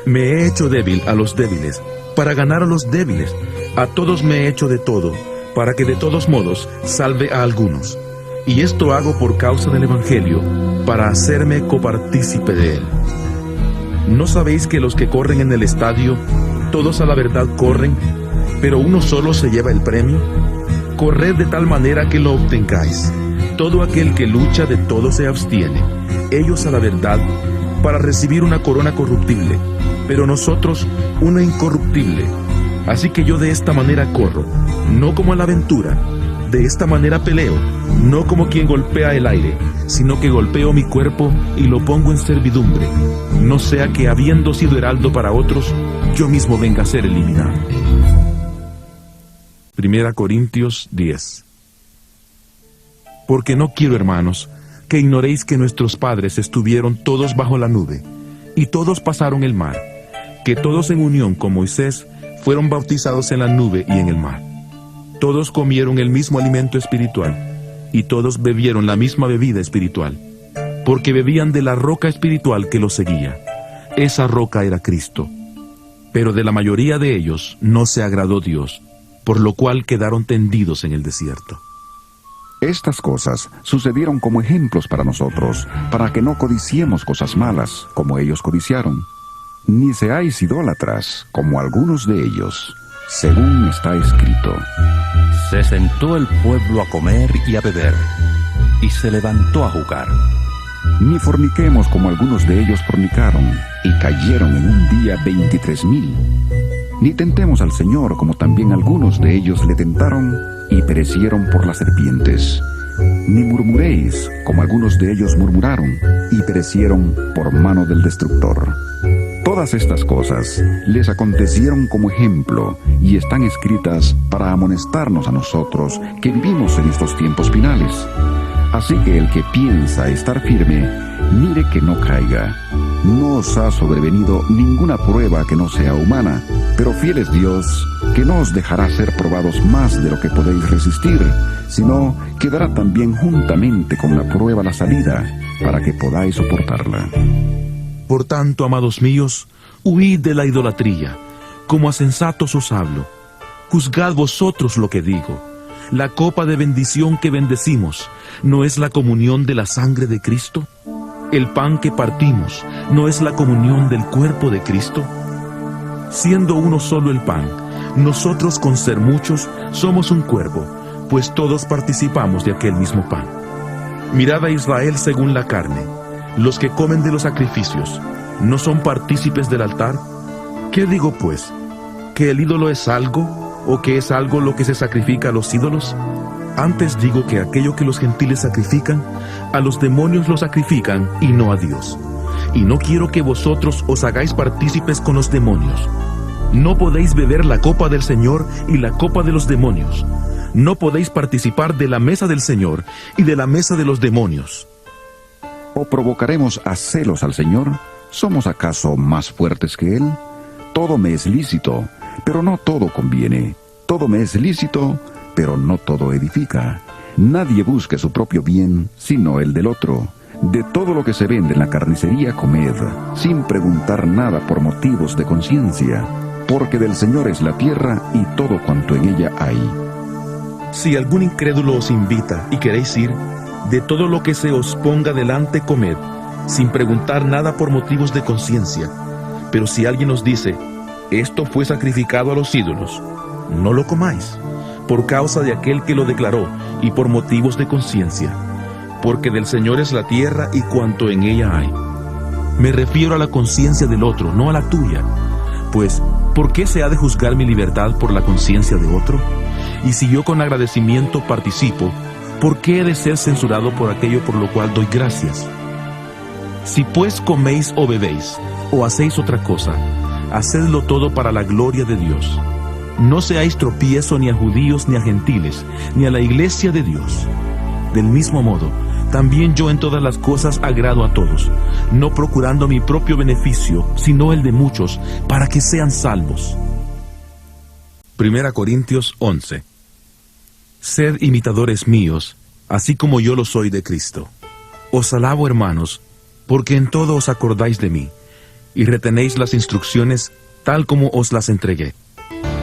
Me he hecho débil a los débiles, para ganar a los débiles. A todos me he hecho de todo, para que de todos modos salve a algunos. Y esto hago por causa del Evangelio, para hacerme copartícipe de él. ¿No sabéis que los que corren en el estadio, todos a la verdad corren, pero uno solo se lleva el premio? Corred de tal manera que lo obtengáis. Todo aquel que lucha de todo se abstiene, ellos a la verdad, para recibir una corona corruptible, pero nosotros una incorruptible. Así que yo de esta manera corro, no como a la aventura, de esta manera peleo, no como quien golpea el aire, sino que golpeo mi cuerpo y lo pongo en servidumbre, no sea que habiendo sido heraldo para otros, yo mismo venga a ser eliminado. 1 Corintios 10. Porque no quiero, hermanos, que ignoréis que nuestros padres estuvieron todos bajo la nube, y todos pasaron el mar, que todos en unión con Moisés fueron bautizados en la nube y en el mar. Todos comieron el mismo alimento espiritual, y todos bebieron la misma bebida espiritual, porque bebían de la roca espiritual que los seguía. Esa roca era Cristo. Pero de la mayoría de ellos no se agradó Dios, por lo cual quedaron tendidos en el desierto. Estas cosas sucedieron como ejemplos para nosotros, para que no codiciemos cosas malas, como ellos codiciaron. Ni seáis idólatras, como algunos de ellos, según está escrito. Se sentó el pueblo a comer y a beber, y se levantó a jugar. Ni forniquemos como algunos de ellos fornicaron, y cayeron en un día 23,000. Ni tentemos al Señor como también algunos de ellos le tentaron, y perecieron por las serpientes. Ni murmuréis como algunos de ellos murmuraron, y perecieron por mano del destructor. Todo Todas estas cosas les acontecieron como ejemplo y están escritas para amonestarnos a nosotros que vivimos en estos tiempos finales. Así que el que piensa estar firme, mire que no caiga. No os ha sobrevenido ninguna prueba que no sea humana, pero fiel es Dios, que no os dejará ser probados más de lo que podéis resistir, sino que dará también juntamente con la prueba la salida, para que podáis soportarla. Por tanto, amados míos, huid de la idolatría. Como a sensatos os hablo. Juzgad vosotros lo que digo. La copa de bendición que bendecimos, ¿no es la comunión de la sangre de Cristo? El pan que partimos, ¿no es la comunión del cuerpo de Cristo? Siendo uno solo el pan, nosotros con ser muchos somos un cuerpo, pues todos participamos de aquel mismo pan. Mirad a Israel según la carne. Los que comen de los sacrificios, ¿no son partícipes del altar? ¿Qué digo pues? ¿Que el ídolo es algo, o que es algo lo que se sacrifica a los ídolos? Antes digo que aquello que los gentiles sacrifican, a los demonios lo sacrifican y no a Dios. Y no quiero que vosotros os hagáis partícipes con los demonios. No podéis beber la copa del Señor y la copa de los demonios. No podéis participar de la mesa del Señor y de la mesa de los demonios. ¿O provocaremos a celos al Señor? ¿Somos acaso más fuertes que Él? Todo me es lícito, pero no todo conviene. Todo me es lícito, pero no todo edifica. Nadie busque su propio bien, sino el del otro. De todo lo que se vende en la carnicería comed, sin preguntar nada por motivos de conciencia, porque del Señor es la tierra y todo cuanto en ella hay. Si algún incrédulo os invita y queréis ir, de todo lo que se os ponga delante comed, sin preguntar nada por motivos de conciencia. Pero si alguien os dice, esto fue sacrificado a los ídolos, no lo comáis, por causa de aquel que lo declaró y por motivos de conciencia, porque del Señor es la tierra y cuanto en ella hay. Me refiero a la conciencia del otro, no a la tuya. Pues, ¿por qué se ha de juzgar mi libertad por la conciencia de otro? Y si yo con agradecimiento participo, ¿por qué he de ser censurado por aquello por lo cual doy gracias? Si pues coméis o bebéis, o hacéis otra cosa, hacedlo todo para la gloria de Dios. No seáis tropiezo ni a judíos ni a gentiles, ni a la iglesia de Dios. Del mismo modo, también yo en todas las cosas agrado a todos, no procurando mi propio beneficio, sino el de muchos, para que sean salvos. 1 Corintios 11. Sed imitadores míos, así como yo lo soy de Cristo. Os alabo, hermanos, porque en todo os acordáis de mí, y retenéis las instrucciones tal como os las entregué.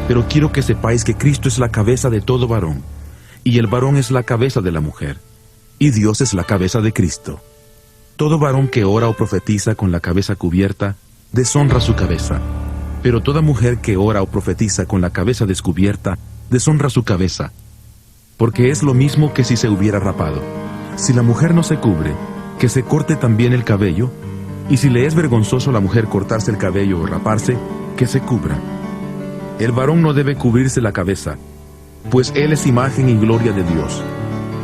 Pero quiero que sepáis que Cristo es la cabeza de todo varón, y el varón es la cabeza de la mujer, y Dios es la cabeza de Cristo. Todo varón que ora o profetiza con la cabeza cubierta, deshonra su cabeza, pero toda mujer que ora o profetiza con la cabeza descubierta, deshonra su cabeza, porque es lo mismo que si se hubiera rapado. Si la mujer no se cubre, que se corte también el cabello, y si le es vergonzoso a la mujer cortarse el cabello o raparse, que se cubra. El varón no debe cubrirse la cabeza, pues él es imagen y gloria de Dios,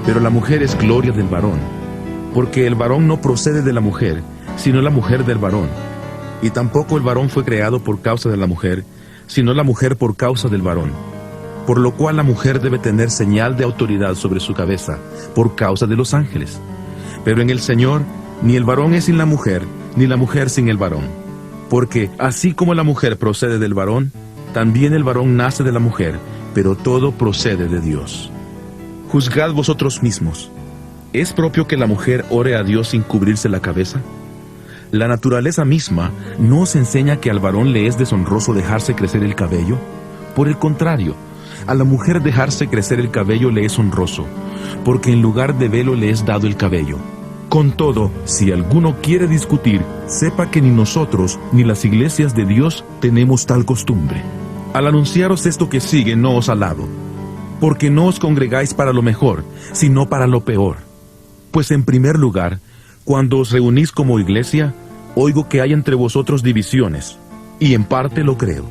pero la mujer es gloria del varón, porque el varón no procede de la mujer, sino la mujer del varón, y tampoco el varón fue creado por causa de la mujer, sino la mujer por causa del varón. Por lo cual la mujer debe tener señal de autoridad sobre su cabeza, por causa de los ángeles. Pero en el Señor, ni el varón es sin la mujer, ni la mujer sin el varón. Porque así como la mujer procede del varón, también el varón nace de la mujer, pero todo procede de Dios. Juzgad vosotros mismos. ¿Es propio que la mujer ore a Dios sin cubrirse la cabeza? La naturaleza misma no os enseña que al varón le es deshonroso dejarse crecer el cabello. Por el contrario, a la mujer dejarse crecer el cabello le es honroso, porque en lugar de velo le es dado el cabello. Con todo, si alguno quiere discutir, sepa que ni nosotros ni las iglesias de Dios tenemos tal costumbre. Al anunciaros esto que sigue no os alabo, porque no os congregáis para lo mejor, sino para lo peor. Pues en primer lugar, cuando os reunís como iglesia, oigo que hay entre vosotros divisiones, y en parte lo creo,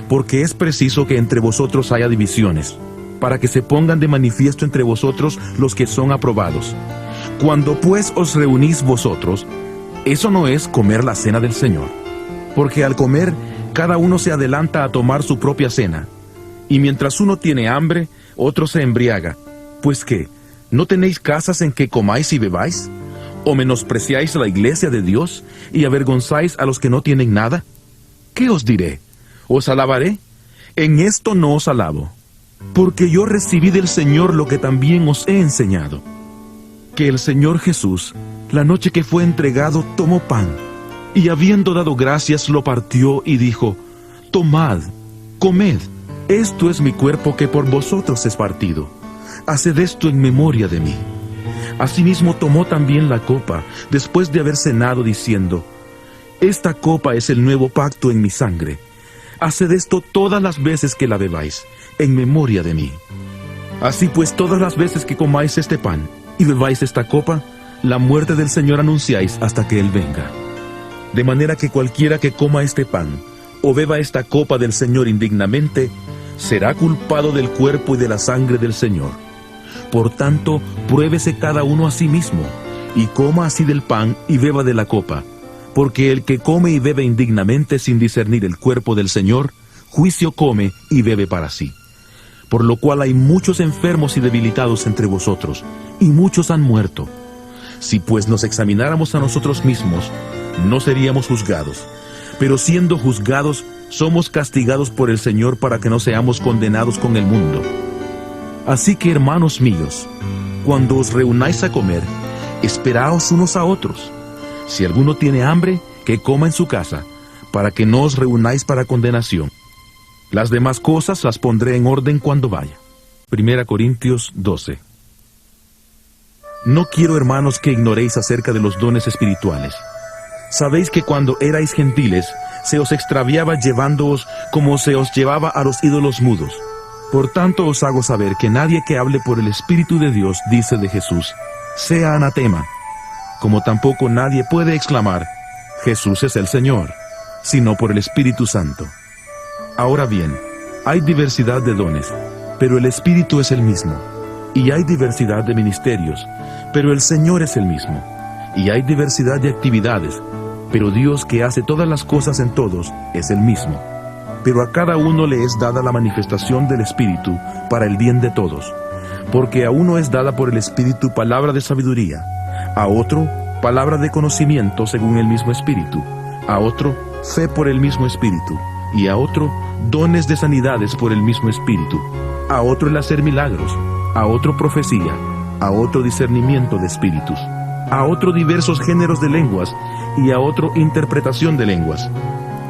porque es preciso que entre vosotros haya divisiones, para que se pongan de manifiesto entre vosotros los que son aprobados. Cuando pues os reunís vosotros, eso no es comer la cena del Señor. Porque al comer, cada uno se adelanta a tomar su propia cena. Y mientras uno tiene hambre, otro se embriaga. Pues ¿qué? ¿No tenéis casas en que comáis y bebáis? ¿O menospreciáis la iglesia de Dios y avergonzáis a los que no tienen nada? ¿Qué os diré? ¿Os alabaré? En esto no os alabo, porque yo recibí del Señor lo que también os he enseñado. Que el Señor Jesús, la noche que fue entregado, tomó pan, y habiendo dado gracias, lo partió y dijo: Tomad, comed, esto es mi cuerpo que por vosotros es partido. Haced esto en memoria de mí. Asimismo tomó también la copa, después de haber cenado, diciendo: Esta copa es el nuevo pacto en mi sangre. Haced esto todas las veces que la bebáis, en memoria de mí. Así pues, todas las veces que comáis este pan y bebáis esta copa, la muerte del Señor anunciáis hasta que Él venga. De manera que cualquiera que coma este pan o beba esta copa del Señor indignamente, será culpado del cuerpo y de la sangre del Señor. Por tanto, pruébese cada uno a sí mismo, y coma así del pan y beba de la copa. Porque el que come y bebe indignamente sin discernir el cuerpo del Señor, juicio come y bebe para sí. Por lo cual hay muchos enfermos y debilitados entre vosotros, y muchos han muerto. Si pues nos examináramos a nosotros mismos, no seríamos juzgados. Pero siendo juzgados, somos castigados por el Señor para que no seamos condenados con el mundo. Así que, hermanos míos, cuando os reunáis a comer, esperaos unos a otros. Si alguno tiene hambre, que coma en su casa, para que no os reunáis para condenación. Las demás cosas las pondré en orden cuando vaya. 1 Corintios 12. No quiero, hermanos, que ignoréis acerca de los dones espirituales. Sabéis que cuando erais gentiles, se os extraviaba llevándoos como se os llevaba a los ídolos mudos. Por tanto os hago saber que nadie que hable por el Espíritu de Dios dice de Jesús: sea anatema. Como tampoco nadie puede exclamar: Jesús es el Señor, sino por el Espíritu Santo. Ahora bien, hay diversidad de dones, pero el Espíritu es el mismo. Y hay diversidad de ministerios, pero el Señor es el mismo. Y hay diversidad de actividades, pero Dios, que hace todas las cosas en todos, es el mismo. Pero a cada uno le es dada la manifestación del Espíritu para el bien de todos. Porque a uno es dada por el Espíritu palabra de sabiduría, a otro palabra de conocimiento según el mismo Espíritu, a otro fe por el mismo Espíritu, y a otro dones de sanidades por el mismo Espíritu, a otro el hacer milagros, a otro profecía, a otro discernimiento de espíritus, a otro diversos géneros de lenguas, y a otro interpretación de lenguas.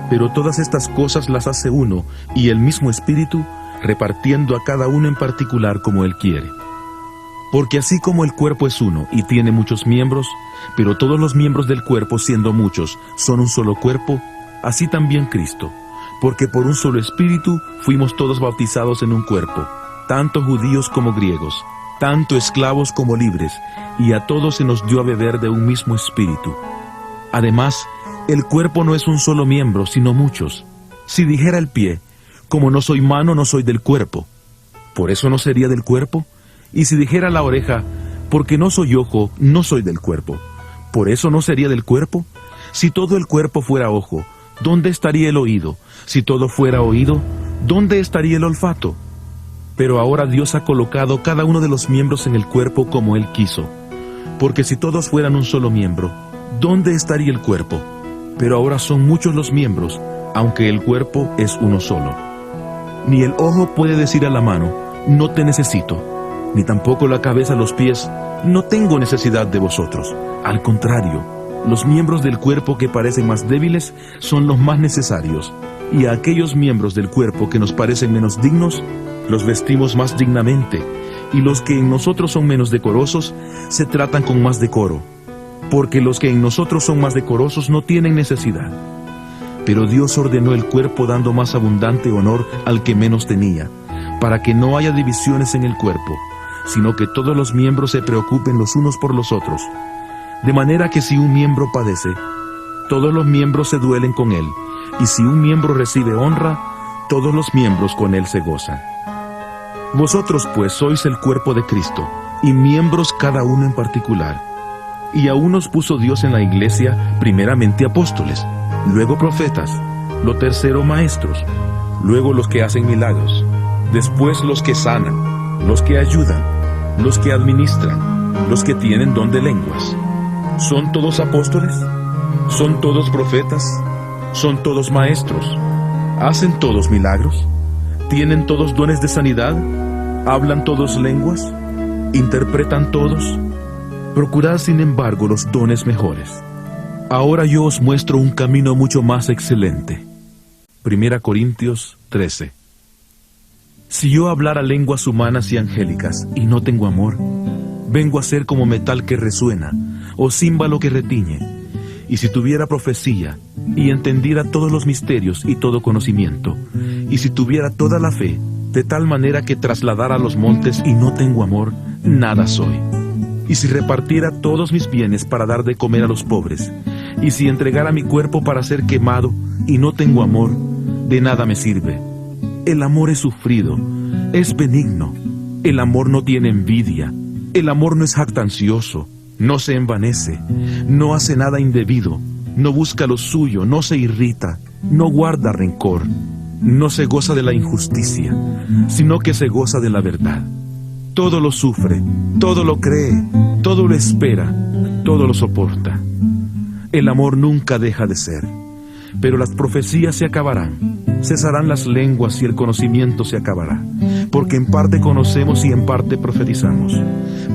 Pero todas estas cosas las hace uno y el mismo Espíritu, repartiendo a cada uno en particular como Él quiere. Porque así como el cuerpo es uno y tiene muchos miembros, pero todos los miembros del cuerpo, siendo muchos, son un solo cuerpo, así también Cristo. Porque por un solo Espíritu fuimos todos bautizados en un cuerpo, tanto judíos como griegos, tanto esclavos como libres, y a todos se nos dio a beber de un mismo Espíritu. Además, el cuerpo no es un solo miembro, sino muchos. Si dijera el pie: como no soy mano, no soy del cuerpo, ¿por eso no sería del cuerpo? Y si dijera la oreja: porque no soy ojo, no soy del cuerpo, ¿por eso no sería del cuerpo? Si todo el cuerpo fuera ojo, ¿dónde estaría el oído? Si todo fuera oído, ¿dónde estaría el olfato? Pero ahora Dios ha colocado cada uno de los miembros en el cuerpo como Él quiso. Porque si todos fueran un solo miembro, ¿dónde estaría el cuerpo? Pero ahora son muchos los miembros, aunque el cuerpo es uno solo. Ni el ojo puede decir a la mano: no te necesito, ni tampoco la cabeza a los pies: no tengo necesidad de vosotros. Al contrario, los miembros del cuerpo que parecen más débiles son los más necesarios, y a aquellos miembros del cuerpo que nos parecen menos dignos, los vestimos más dignamente, y los que en nosotros son menos decorosos, se tratan con más decoro. Porque los que en nosotros son más decorosos no tienen necesidad. Pero Dios ordenó el cuerpo dando más abundante honor al que menos tenía, para que no haya divisiones en el cuerpo, sino que todos los miembros se preocupen los unos por los otros. De manera que si un miembro padece, todos los miembros se duelen con él, y si un miembro recibe honra, todos los miembros con él se gozan. Vosotros pues sois el cuerpo de Cristo, y miembros cada uno en particular. Y a unos puso Dios en la iglesia, primeramente apóstoles, luego profetas, lo tercero maestros, luego los que hacen milagros, después los que sanan, los que ayudan, los que administran, los que tienen don de lenguas. ¿Son todos apóstoles? ¿Son todos profetas? ¿Son todos maestros? ¿Hacen todos milagros? ¿Tienen todos dones de sanidad? ¿Hablan todos lenguas? ¿Interpretan todos? Procurad, sin embargo, los dones mejores. Ahora yo os muestro un camino mucho más excelente. 1 Corintios 13. Si yo hablara lenguas humanas y angélicas y no tengo amor, vengo a ser como metal que resuena o címbalo que retiñe. Y si tuviera profecía y entendiera todos los misterios y todo conocimiento, y si tuviera toda la fe, de tal manera que trasladara los montes y no tengo amor, nada soy. Y si repartiera todos mis bienes para dar de comer a los pobres, y si entregara mi cuerpo para ser quemado y no tengo amor, de nada me sirve. El amor es sufrido, es benigno, el amor no tiene envidia, el amor no es jactancioso, no se envanece, no hace nada indebido, no busca lo suyo, no se irrita, no guarda rencor, no se goza de la injusticia, sino que se goza de la verdad. Todo lo sufre, todo lo cree, todo lo espera, todo lo soporta. El amor nunca deja de ser, pero las profecías se acabarán, cesarán las lenguas y el conocimiento se acabará, porque en parte conocemos y en parte profetizamos.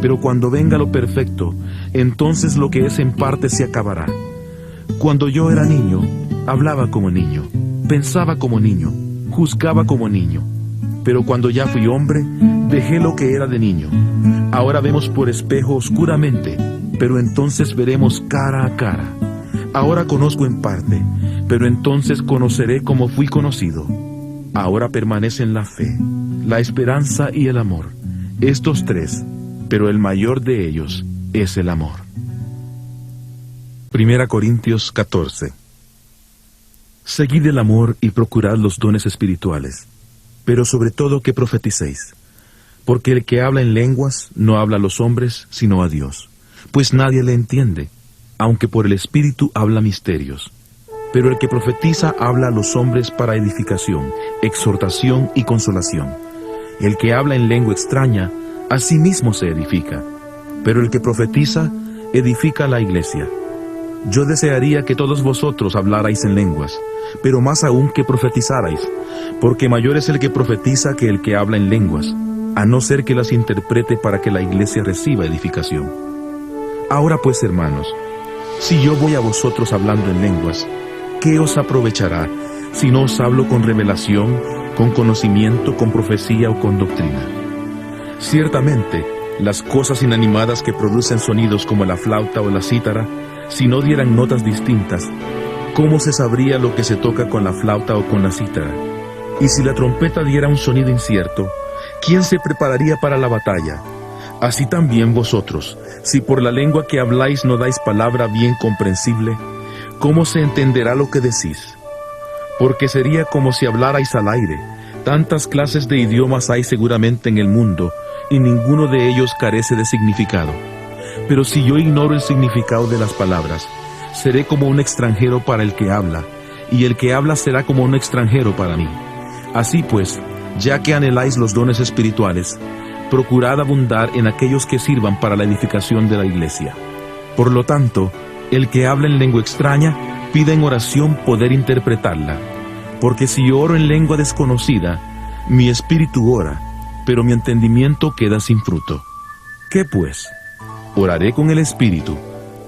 Pero cuando venga lo perfecto, entonces lo que es en parte se acabará. Cuando yo era niño, hablaba como niño, pensaba como niño, juzgaba como niño. Pero cuando ya fui hombre, dejé lo que era de niño. Ahora vemos por espejo oscuramente, pero entonces veremos cara a cara. Ahora conozco en parte, pero entonces conoceré como fui conocido. Ahora permanecen la fe, la esperanza y el amor, estos tres, pero el mayor de ellos es el amor. 1 Corintios 14. Seguid el amor y procurad los dones espirituales, pero sobre todo que profeticéis, porque el que habla en lenguas no habla a los hombres, sino a Dios, pues nadie le entiende, aunque por el Espíritu habla misterios. Pero el que profetiza habla a los hombres para edificación, exhortación y consolación. El que habla en lengua extraña, a sí mismo se edifica, pero el que profetiza, edifica a la iglesia. Yo desearía que todos vosotros hablarais en lenguas, pero más aún que profetizarais, porque mayor es el que profetiza que el que habla en lenguas, a no ser que las interprete para que la iglesia reciba edificación. Ahora pues, hermanos, si yo voy a vosotros hablando en lenguas, ¿qué os aprovechará si no os hablo con revelación, con conocimiento, con profecía o con doctrina? Ciertamente, las cosas inanimadas que producen sonidos como la flauta o la cítara, si no dieran notas distintas, ¿cómo se sabría lo que se toca con la flauta o con la cítara? Y si la trompeta diera un sonido incierto, ¿quién se prepararía para la batalla? Así también vosotros, si por la lengua que habláis no dais palabra bien comprensible, ¿cómo se entenderá lo que decís? Porque sería como si hablarais al aire. Tantas clases de idiomas hay seguramente en el mundo, y ninguno de ellos carece de significado. Pero si yo ignoro el significado de las palabras, seré como un extranjero para el que habla, y el que habla será como un extranjero para mí. Así pues, ya que anheláis los dones espirituales, procurad abundar en aquellos que sirvan para la edificación de la iglesia. Por lo tanto, el que habla en lengua extraña, pida en oración poder interpretarla. Porque si yo oro en lengua desconocida, mi espíritu ora, pero mi entendimiento queda sin fruto. ¿Qué pues? Oraré con el espíritu,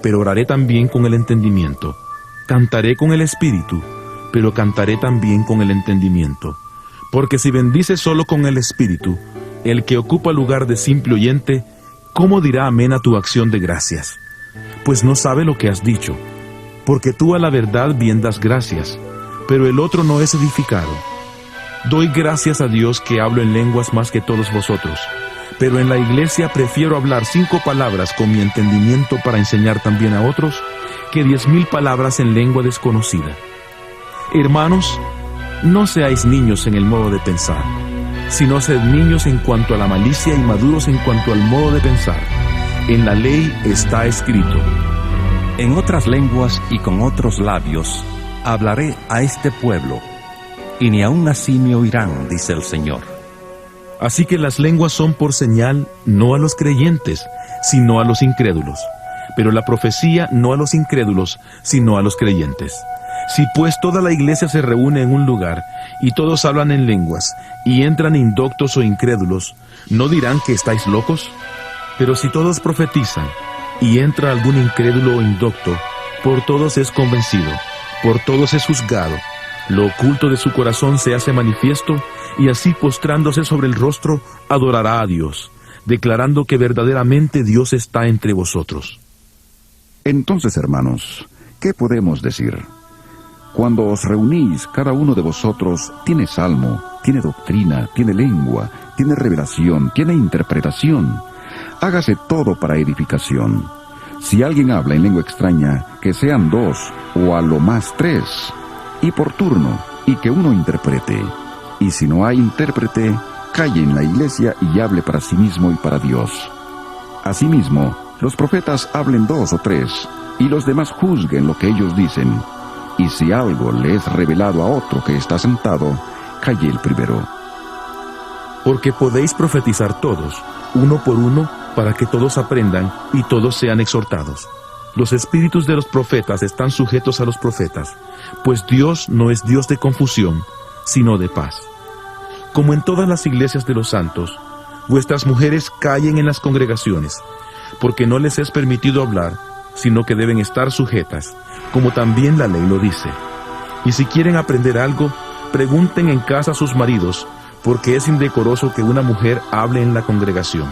pero oraré también con el entendimiento. Cantaré con el espíritu, pero cantaré también con el entendimiento. Porque si bendices solo con el espíritu, el que ocupa lugar de simple oyente, ¿cómo dirá amén a tu acción de gracias? Pues no sabe lo que has dicho. Porque tú a la verdad bien das gracias, pero el otro no es edificado. Doy gracias a Dios que hablo en lenguas más que todos vosotros, pero en la iglesia prefiero hablar 5 palabras con mi entendimiento para enseñar también a otros, que 10,000 palabras en lengua desconocida. Hermanos, no seáis niños en el modo de pensar, sino sed niños en cuanto a la malicia y maduros en cuanto al modo de pensar. En la ley está escrito: en otras lenguas y con otros labios hablaré a este pueblo, y ni aun así me oirán, dice el Señor. Así que las lenguas son por señal no a los creyentes, sino a los incrédulos. Pero la profecía no a los incrédulos, sino a los creyentes. Si pues toda la iglesia se reúne en un lugar, y todos hablan en lenguas, y entran indoctos o incrédulos, ¿no dirán que estáis locos? Pero si todos profetizan, y entra algún incrédulo o indocto, por todos es convencido, por todos es juzgado. Lo oculto de su corazón se hace manifiesto, y así postrándose sobre el rostro, adorará a Dios, declarando que verdaderamente Dios está entre vosotros. Entonces, hermanos, ¿qué podemos decir? Cuando os reunís, cada uno de vosotros tiene salmo, tiene doctrina, tiene lengua, tiene revelación, tiene interpretación. Hágase todo para edificación. Si alguien habla en lengua extraña, que sean 2, o a lo más 3, y por turno, y que uno interprete. Y si no hay intérprete, calle en la iglesia y hable para sí mismo y para Dios. Asimismo, los profetas hablen 2 o 3, y los demás juzguen lo que ellos dicen. Y si algo le es revelado a otro que está sentado, calle el primero. Porque podéis profetizar todos, uno por uno, para que todos aprendan y todos sean exhortados. Los espíritus de los profetas están sujetos a los profetas, pues Dios no es Dios de confusión, sino de paz. Como en todas las iglesias de los santos, vuestras mujeres callen en las congregaciones, porque no les es permitido hablar, sino que deben estar sujetas, como también la ley lo dice. Y si quieren aprender algo, pregunten en casa a sus maridos, porque es indecoroso que una mujer hable en la congregación.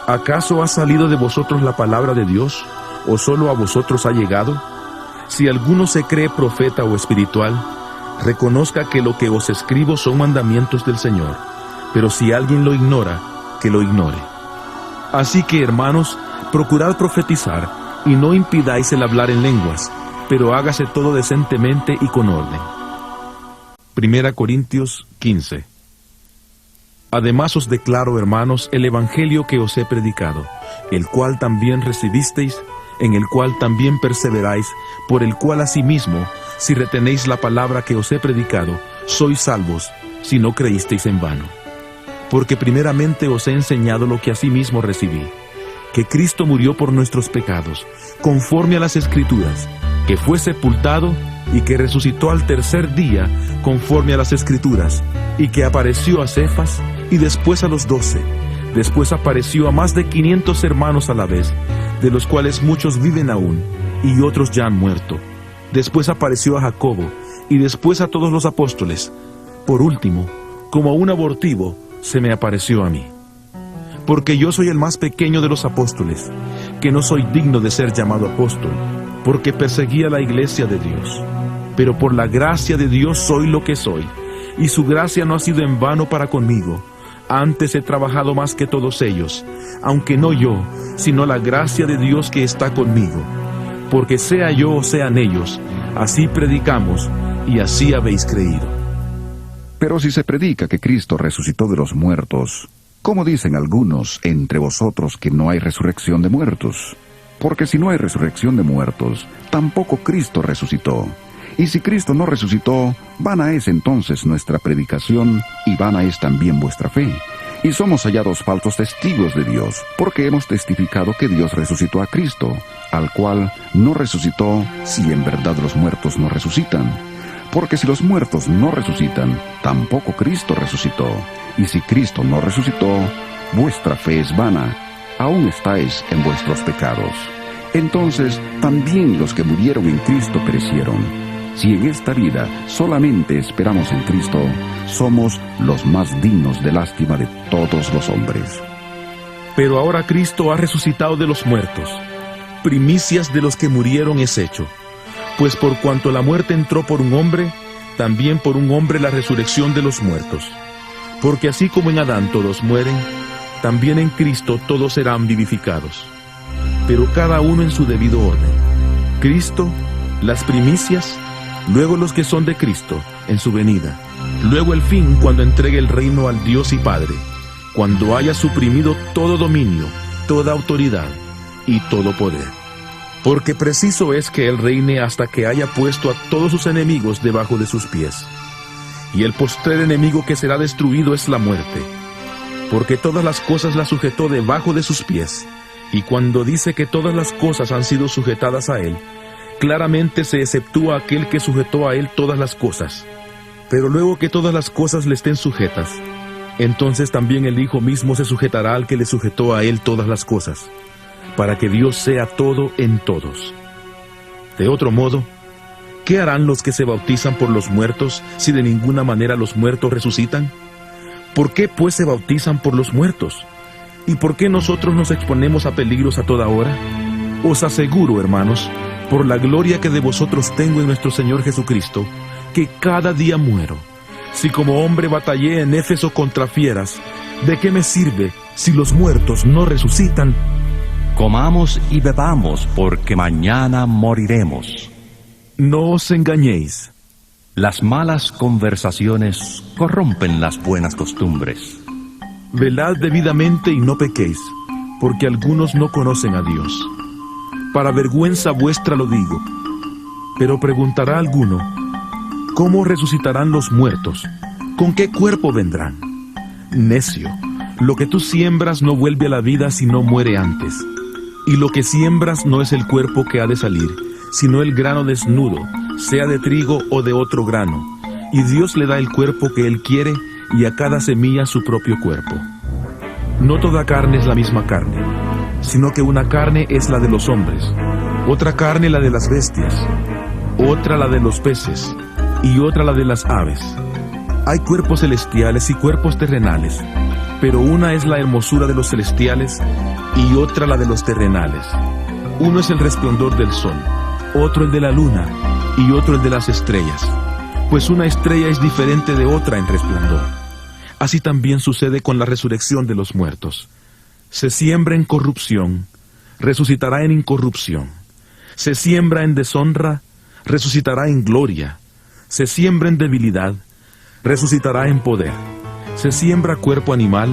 ¿Acaso ha salido de vosotros la palabra de Dios, o solo a vosotros ha llegado? Si alguno se cree profeta o espiritual, reconozca que lo que os escribo son mandamientos del Señor, pero si alguien lo ignora, que lo ignore. Así que, hermanos, procurad profetizar, y no impidáis el hablar en lenguas, pero hágase todo decentemente y con orden. 1 Corintios 15. Además os declaro, hermanos, el evangelio que os he predicado, el cual también recibisteis, en el cual también perseveráis, por el cual asimismo, si retenéis la palabra que os he predicado, sois salvos, si no creísteis en vano. Porque primeramente os he enseñado lo que asimismo recibí, que Cristo murió por nuestros pecados, conforme a las Escrituras, que fue sepultado y que resucitó al tercer día, conforme a las Escrituras, y que apareció a Cefas y después a los 12. Después apareció a más de 500 hermanos a la vez, de los cuales muchos viven aún, y otros ya han muerto. Después apareció a Jacobo, y después a todos los apóstoles. Por último, como a un abortivo, se me apareció a mí. Porque yo soy el más pequeño de los apóstoles, que no soy digno de ser llamado apóstol, porque perseguía la iglesia de Dios. Pero por la gracia de Dios soy lo que soy, y su gracia no ha sido en vano para conmigo. Antes he trabajado más que todos ellos, aunque no yo, sino la gracia de Dios que está conmigo. Porque sea yo o sean ellos, así predicamos, y así habéis creído. Pero si se predica que Cristo resucitó de los muertos, ¿cómo dicen algunos entre vosotros que no hay resurrección de muertos? Porque si no hay resurrección de muertos, tampoco Cristo resucitó. Y si Cristo no resucitó, vana es entonces nuestra predicación, y vana es también vuestra fe. Y somos hallados falsos testigos de Dios, porque hemos testificado que Dios resucitó a Cristo, al cual no resucitó si en verdad los muertos no resucitan. Porque si los muertos no resucitan, tampoco Cristo resucitó. Y si Cristo no resucitó, vuestra fe es vana, aún estáis en vuestros pecados. Entonces también los que murieron en Cristo perecieron. Si en esta vida solamente esperamos en Cristo, somos los más dignos de lástima de todos los hombres. Pero ahora Cristo ha resucitado de los muertos. Primicias de los que murieron es hecho. Pues por cuanto la muerte entró por un hombre, también por un hombre la resurrección de los muertos. Porque así como en Adán todos mueren, también en Cristo todos serán vivificados. Pero cada uno en su debido orden. Cristo, las primicias, luego los que son de Cristo, en su venida. Luego el fin, cuando entregue el reino al Dios y Padre, cuando haya suprimido todo dominio, toda autoridad y todo poder. Porque preciso es que Él reine hasta que haya puesto a todos sus enemigos debajo de sus pies. Y el postrer enemigo que será destruido es la muerte. Porque todas las cosas las sujetó debajo de sus pies. Y cuando dice que todas las cosas han sido sujetadas a Él, claramente se exceptúa aquel que sujetó a Él todas las cosas. Pero luego que todas las cosas le estén sujetas, entonces también el Hijo mismo se sujetará al que le sujetó a Él todas las cosas, para que Dios sea todo en todos. De otro modo, ¿qué harán los que se bautizan por los muertos si de ninguna manera los muertos resucitan? ¿Por qué pues se bautizan por los muertos? ¿Y por qué nosotros nos exponemos a peligros a toda hora? Os aseguro, hermanos, por la gloria que de vosotros tengo en nuestro Señor Jesucristo, que cada día muero. Si como hombre batallé en Éfeso contra fieras, ¿de qué me sirve si los muertos no resucitan? Comamos y bebamos, porque mañana moriremos. No os engañéis. Las malas conversaciones corrompen las buenas costumbres. Velad debidamente y no pequéis, porque algunos no conocen a Dios. Para vergüenza vuestra lo digo. Pero preguntará alguno, ¿cómo resucitarán los muertos? ¿Con qué cuerpo vendrán? Necio, lo que tú siembras no vuelve a la vida si no muere antes. Y lo que siembras no es el cuerpo que ha de salir, sino el grano desnudo, sea de trigo o de otro grano. Y Dios le da el cuerpo que Él quiere, y a cada semilla su propio cuerpo. No toda carne es la misma carne, sino que una carne es la de los hombres, otra carne la de las bestias, otra la de los peces, y otra la de las aves. Hay cuerpos celestiales y cuerpos terrenales, pero una es la hermosura de los celestiales y otra la de los terrenales. Uno es el resplandor del sol, otro el de la luna y otro el de las estrellas, pues una estrella es diferente de otra en resplandor. Así también sucede con la resurrección de los muertos. Se siembra en corrupción, resucitará en incorrupción. Se siembra en deshonra, resucitará en gloria. Se siembra en debilidad, resucitará en poder. Se siembra cuerpo animal,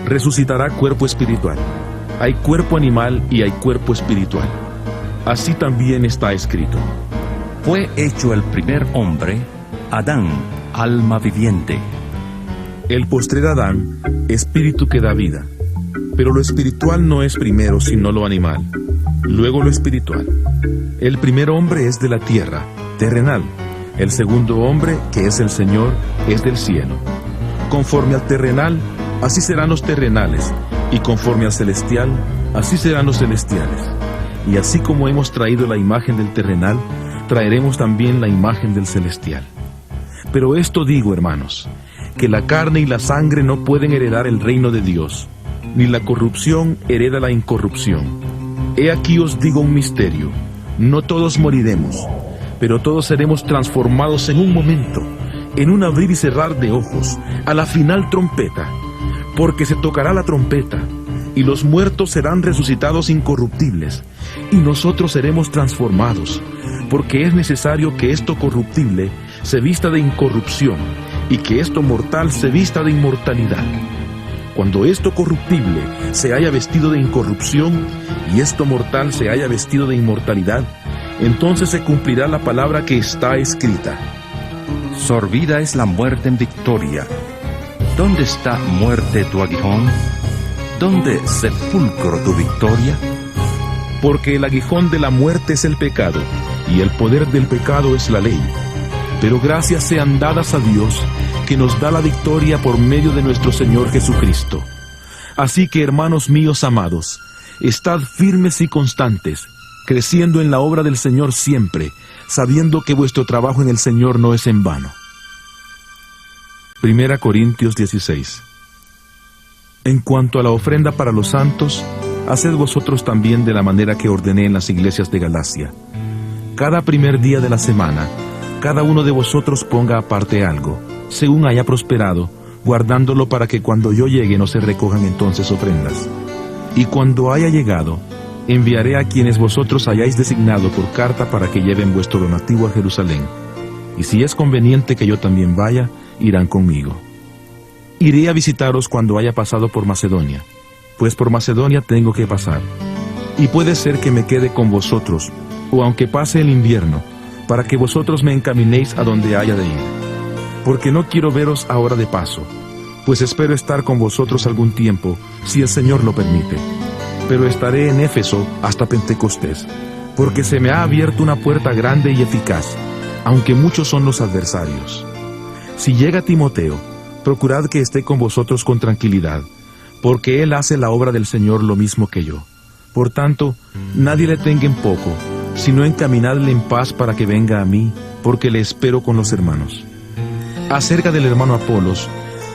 resucitará cuerpo espiritual. Hay cuerpo animal y hay cuerpo espiritual. Así también está escrito. Fue hecho el primer hombre, Adán, alma viviente. El postrer Adán, espíritu que da vida. Pero lo espiritual no es primero sino lo animal, luego lo espiritual. El primer hombre es de la tierra, terrenal. El segundo hombre, que es el Señor, es del cielo. Conforme al terrenal, así serán los terrenales, y conforme al celestial, así serán los celestiales. Y así como hemos traído la imagen del terrenal, traeremos también la imagen del celestial. Pero esto digo, hermanos, que la carne y la sangre no pueden heredar el reino de Dios, ni la corrupción hereda la incorrupción. He aquí os digo un misterio: no todos moriremos, pero todos seremos transformados en un momento, en un abrir y cerrar de ojos, a la final trompeta, porque se tocará la trompeta, y los muertos serán resucitados incorruptibles, y nosotros seremos transformados, porque es necesario que esto corruptible se vista de incorrupción, y que esto mortal se vista de inmortalidad. Cuando esto corruptible se haya vestido de incorrupción, y esto mortal se haya vestido de inmortalidad, entonces se cumplirá la palabra que está escrita. Sorbida es la muerte en victoria. ¿Dónde está, muerte, tu aguijón? ¿Dónde, sepulcro, tu victoria? Porque el aguijón de la muerte es el pecado, y el poder del pecado es la ley. Pero gracias sean dadas a Dios, que nos da la victoria por medio de nuestro Señor Jesucristo. Así que, hermanos míos amados, estad firmes y constantes, creciendo en la obra del Señor siempre, sabiendo que vuestro trabajo en el Señor no es en vano. 1 Corintios 16. En cuanto a la ofrenda para los santos, haced vosotros también de la manera que ordené en las iglesias de Galacia. Cada primer día de la semana, cada uno de vosotros ponga aparte algo, según haya prosperado, guardándolo para que cuando yo llegue no se recojan entonces ofrendas. Y cuando haya llegado, enviaré a quienes vosotros hayáis designado por carta para que lleven vuestro donativo a Jerusalén. Y si es conveniente que yo también vaya, irán conmigo. Iré a visitaros cuando haya pasado por Macedonia, pues por Macedonia tengo que pasar. y puede ser que me quede con vosotros, o aunque pase el invierno, para que vosotros me encaminéis a donde haya de ir. Porque no quiero veros ahora de paso, pues espero estar con vosotros algún tiempo, si el Señor lo permite. Pero estaré en Éfeso hasta Pentecostés, porque se me ha abierto una puerta grande y eficaz, aunque muchos son los adversarios. Si llega Timoteo, procurad que esté con vosotros con tranquilidad, porque él hace la obra del Señor lo mismo que yo. Por tanto, nadie le tenga en poco, sino encaminadle en paz para que venga a mí, porque le espero con los hermanos. Acerca del hermano Apolos,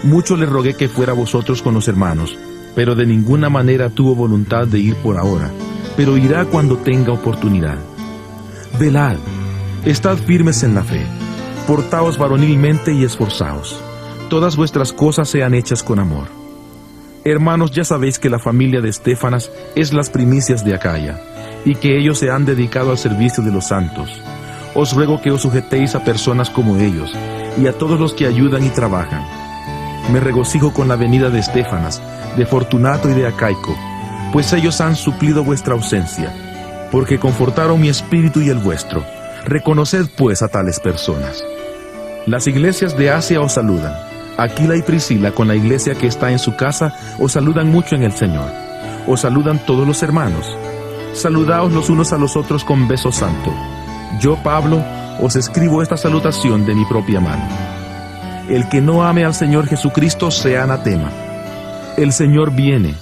mucho le rogué que fuera vosotros con los hermanos, pero de ninguna manera tuvo voluntad de ir por ahora, pero irá cuando tenga oportunidad. Velad, estad firmes en la fe, portaos varonilmente y esforzaos. Todas vuestras cosas sean hechas con amor. Hermanos, ya sabéis que la familia de Estéfanas es las primicias de Acaya, y que ellos se han dedicado al servicio de los santos. Os ruego que os sujetéis a personas como ellos, y a todos los que ayudan y trabajan. Me regocijo con la venida de Estéfanas, de Fortunato y de Acaico, pues ellos han suplido vuestra ausencia, porque confortaron mi espíritu y el vuestro. Reconoced pues a tales personas. Las iglesias de Asia os saludan. Aquila y Priscila, con la iglesia que está en su casa, os saludan mucho en el Señor. Os saludan todos los hermanos. Saludaos los unos a los otros con beso santo. Yo, Pablo, os escribo esta salutación de mi propia mano. El que no ame al Señor Jesucristo sea anatema. El Señor viene.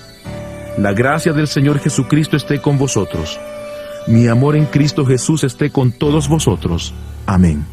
La gracia del Señor Jesucristo esté con vosotros. Mi amor en Cristo Jesús esté con todos vosotros. Amén.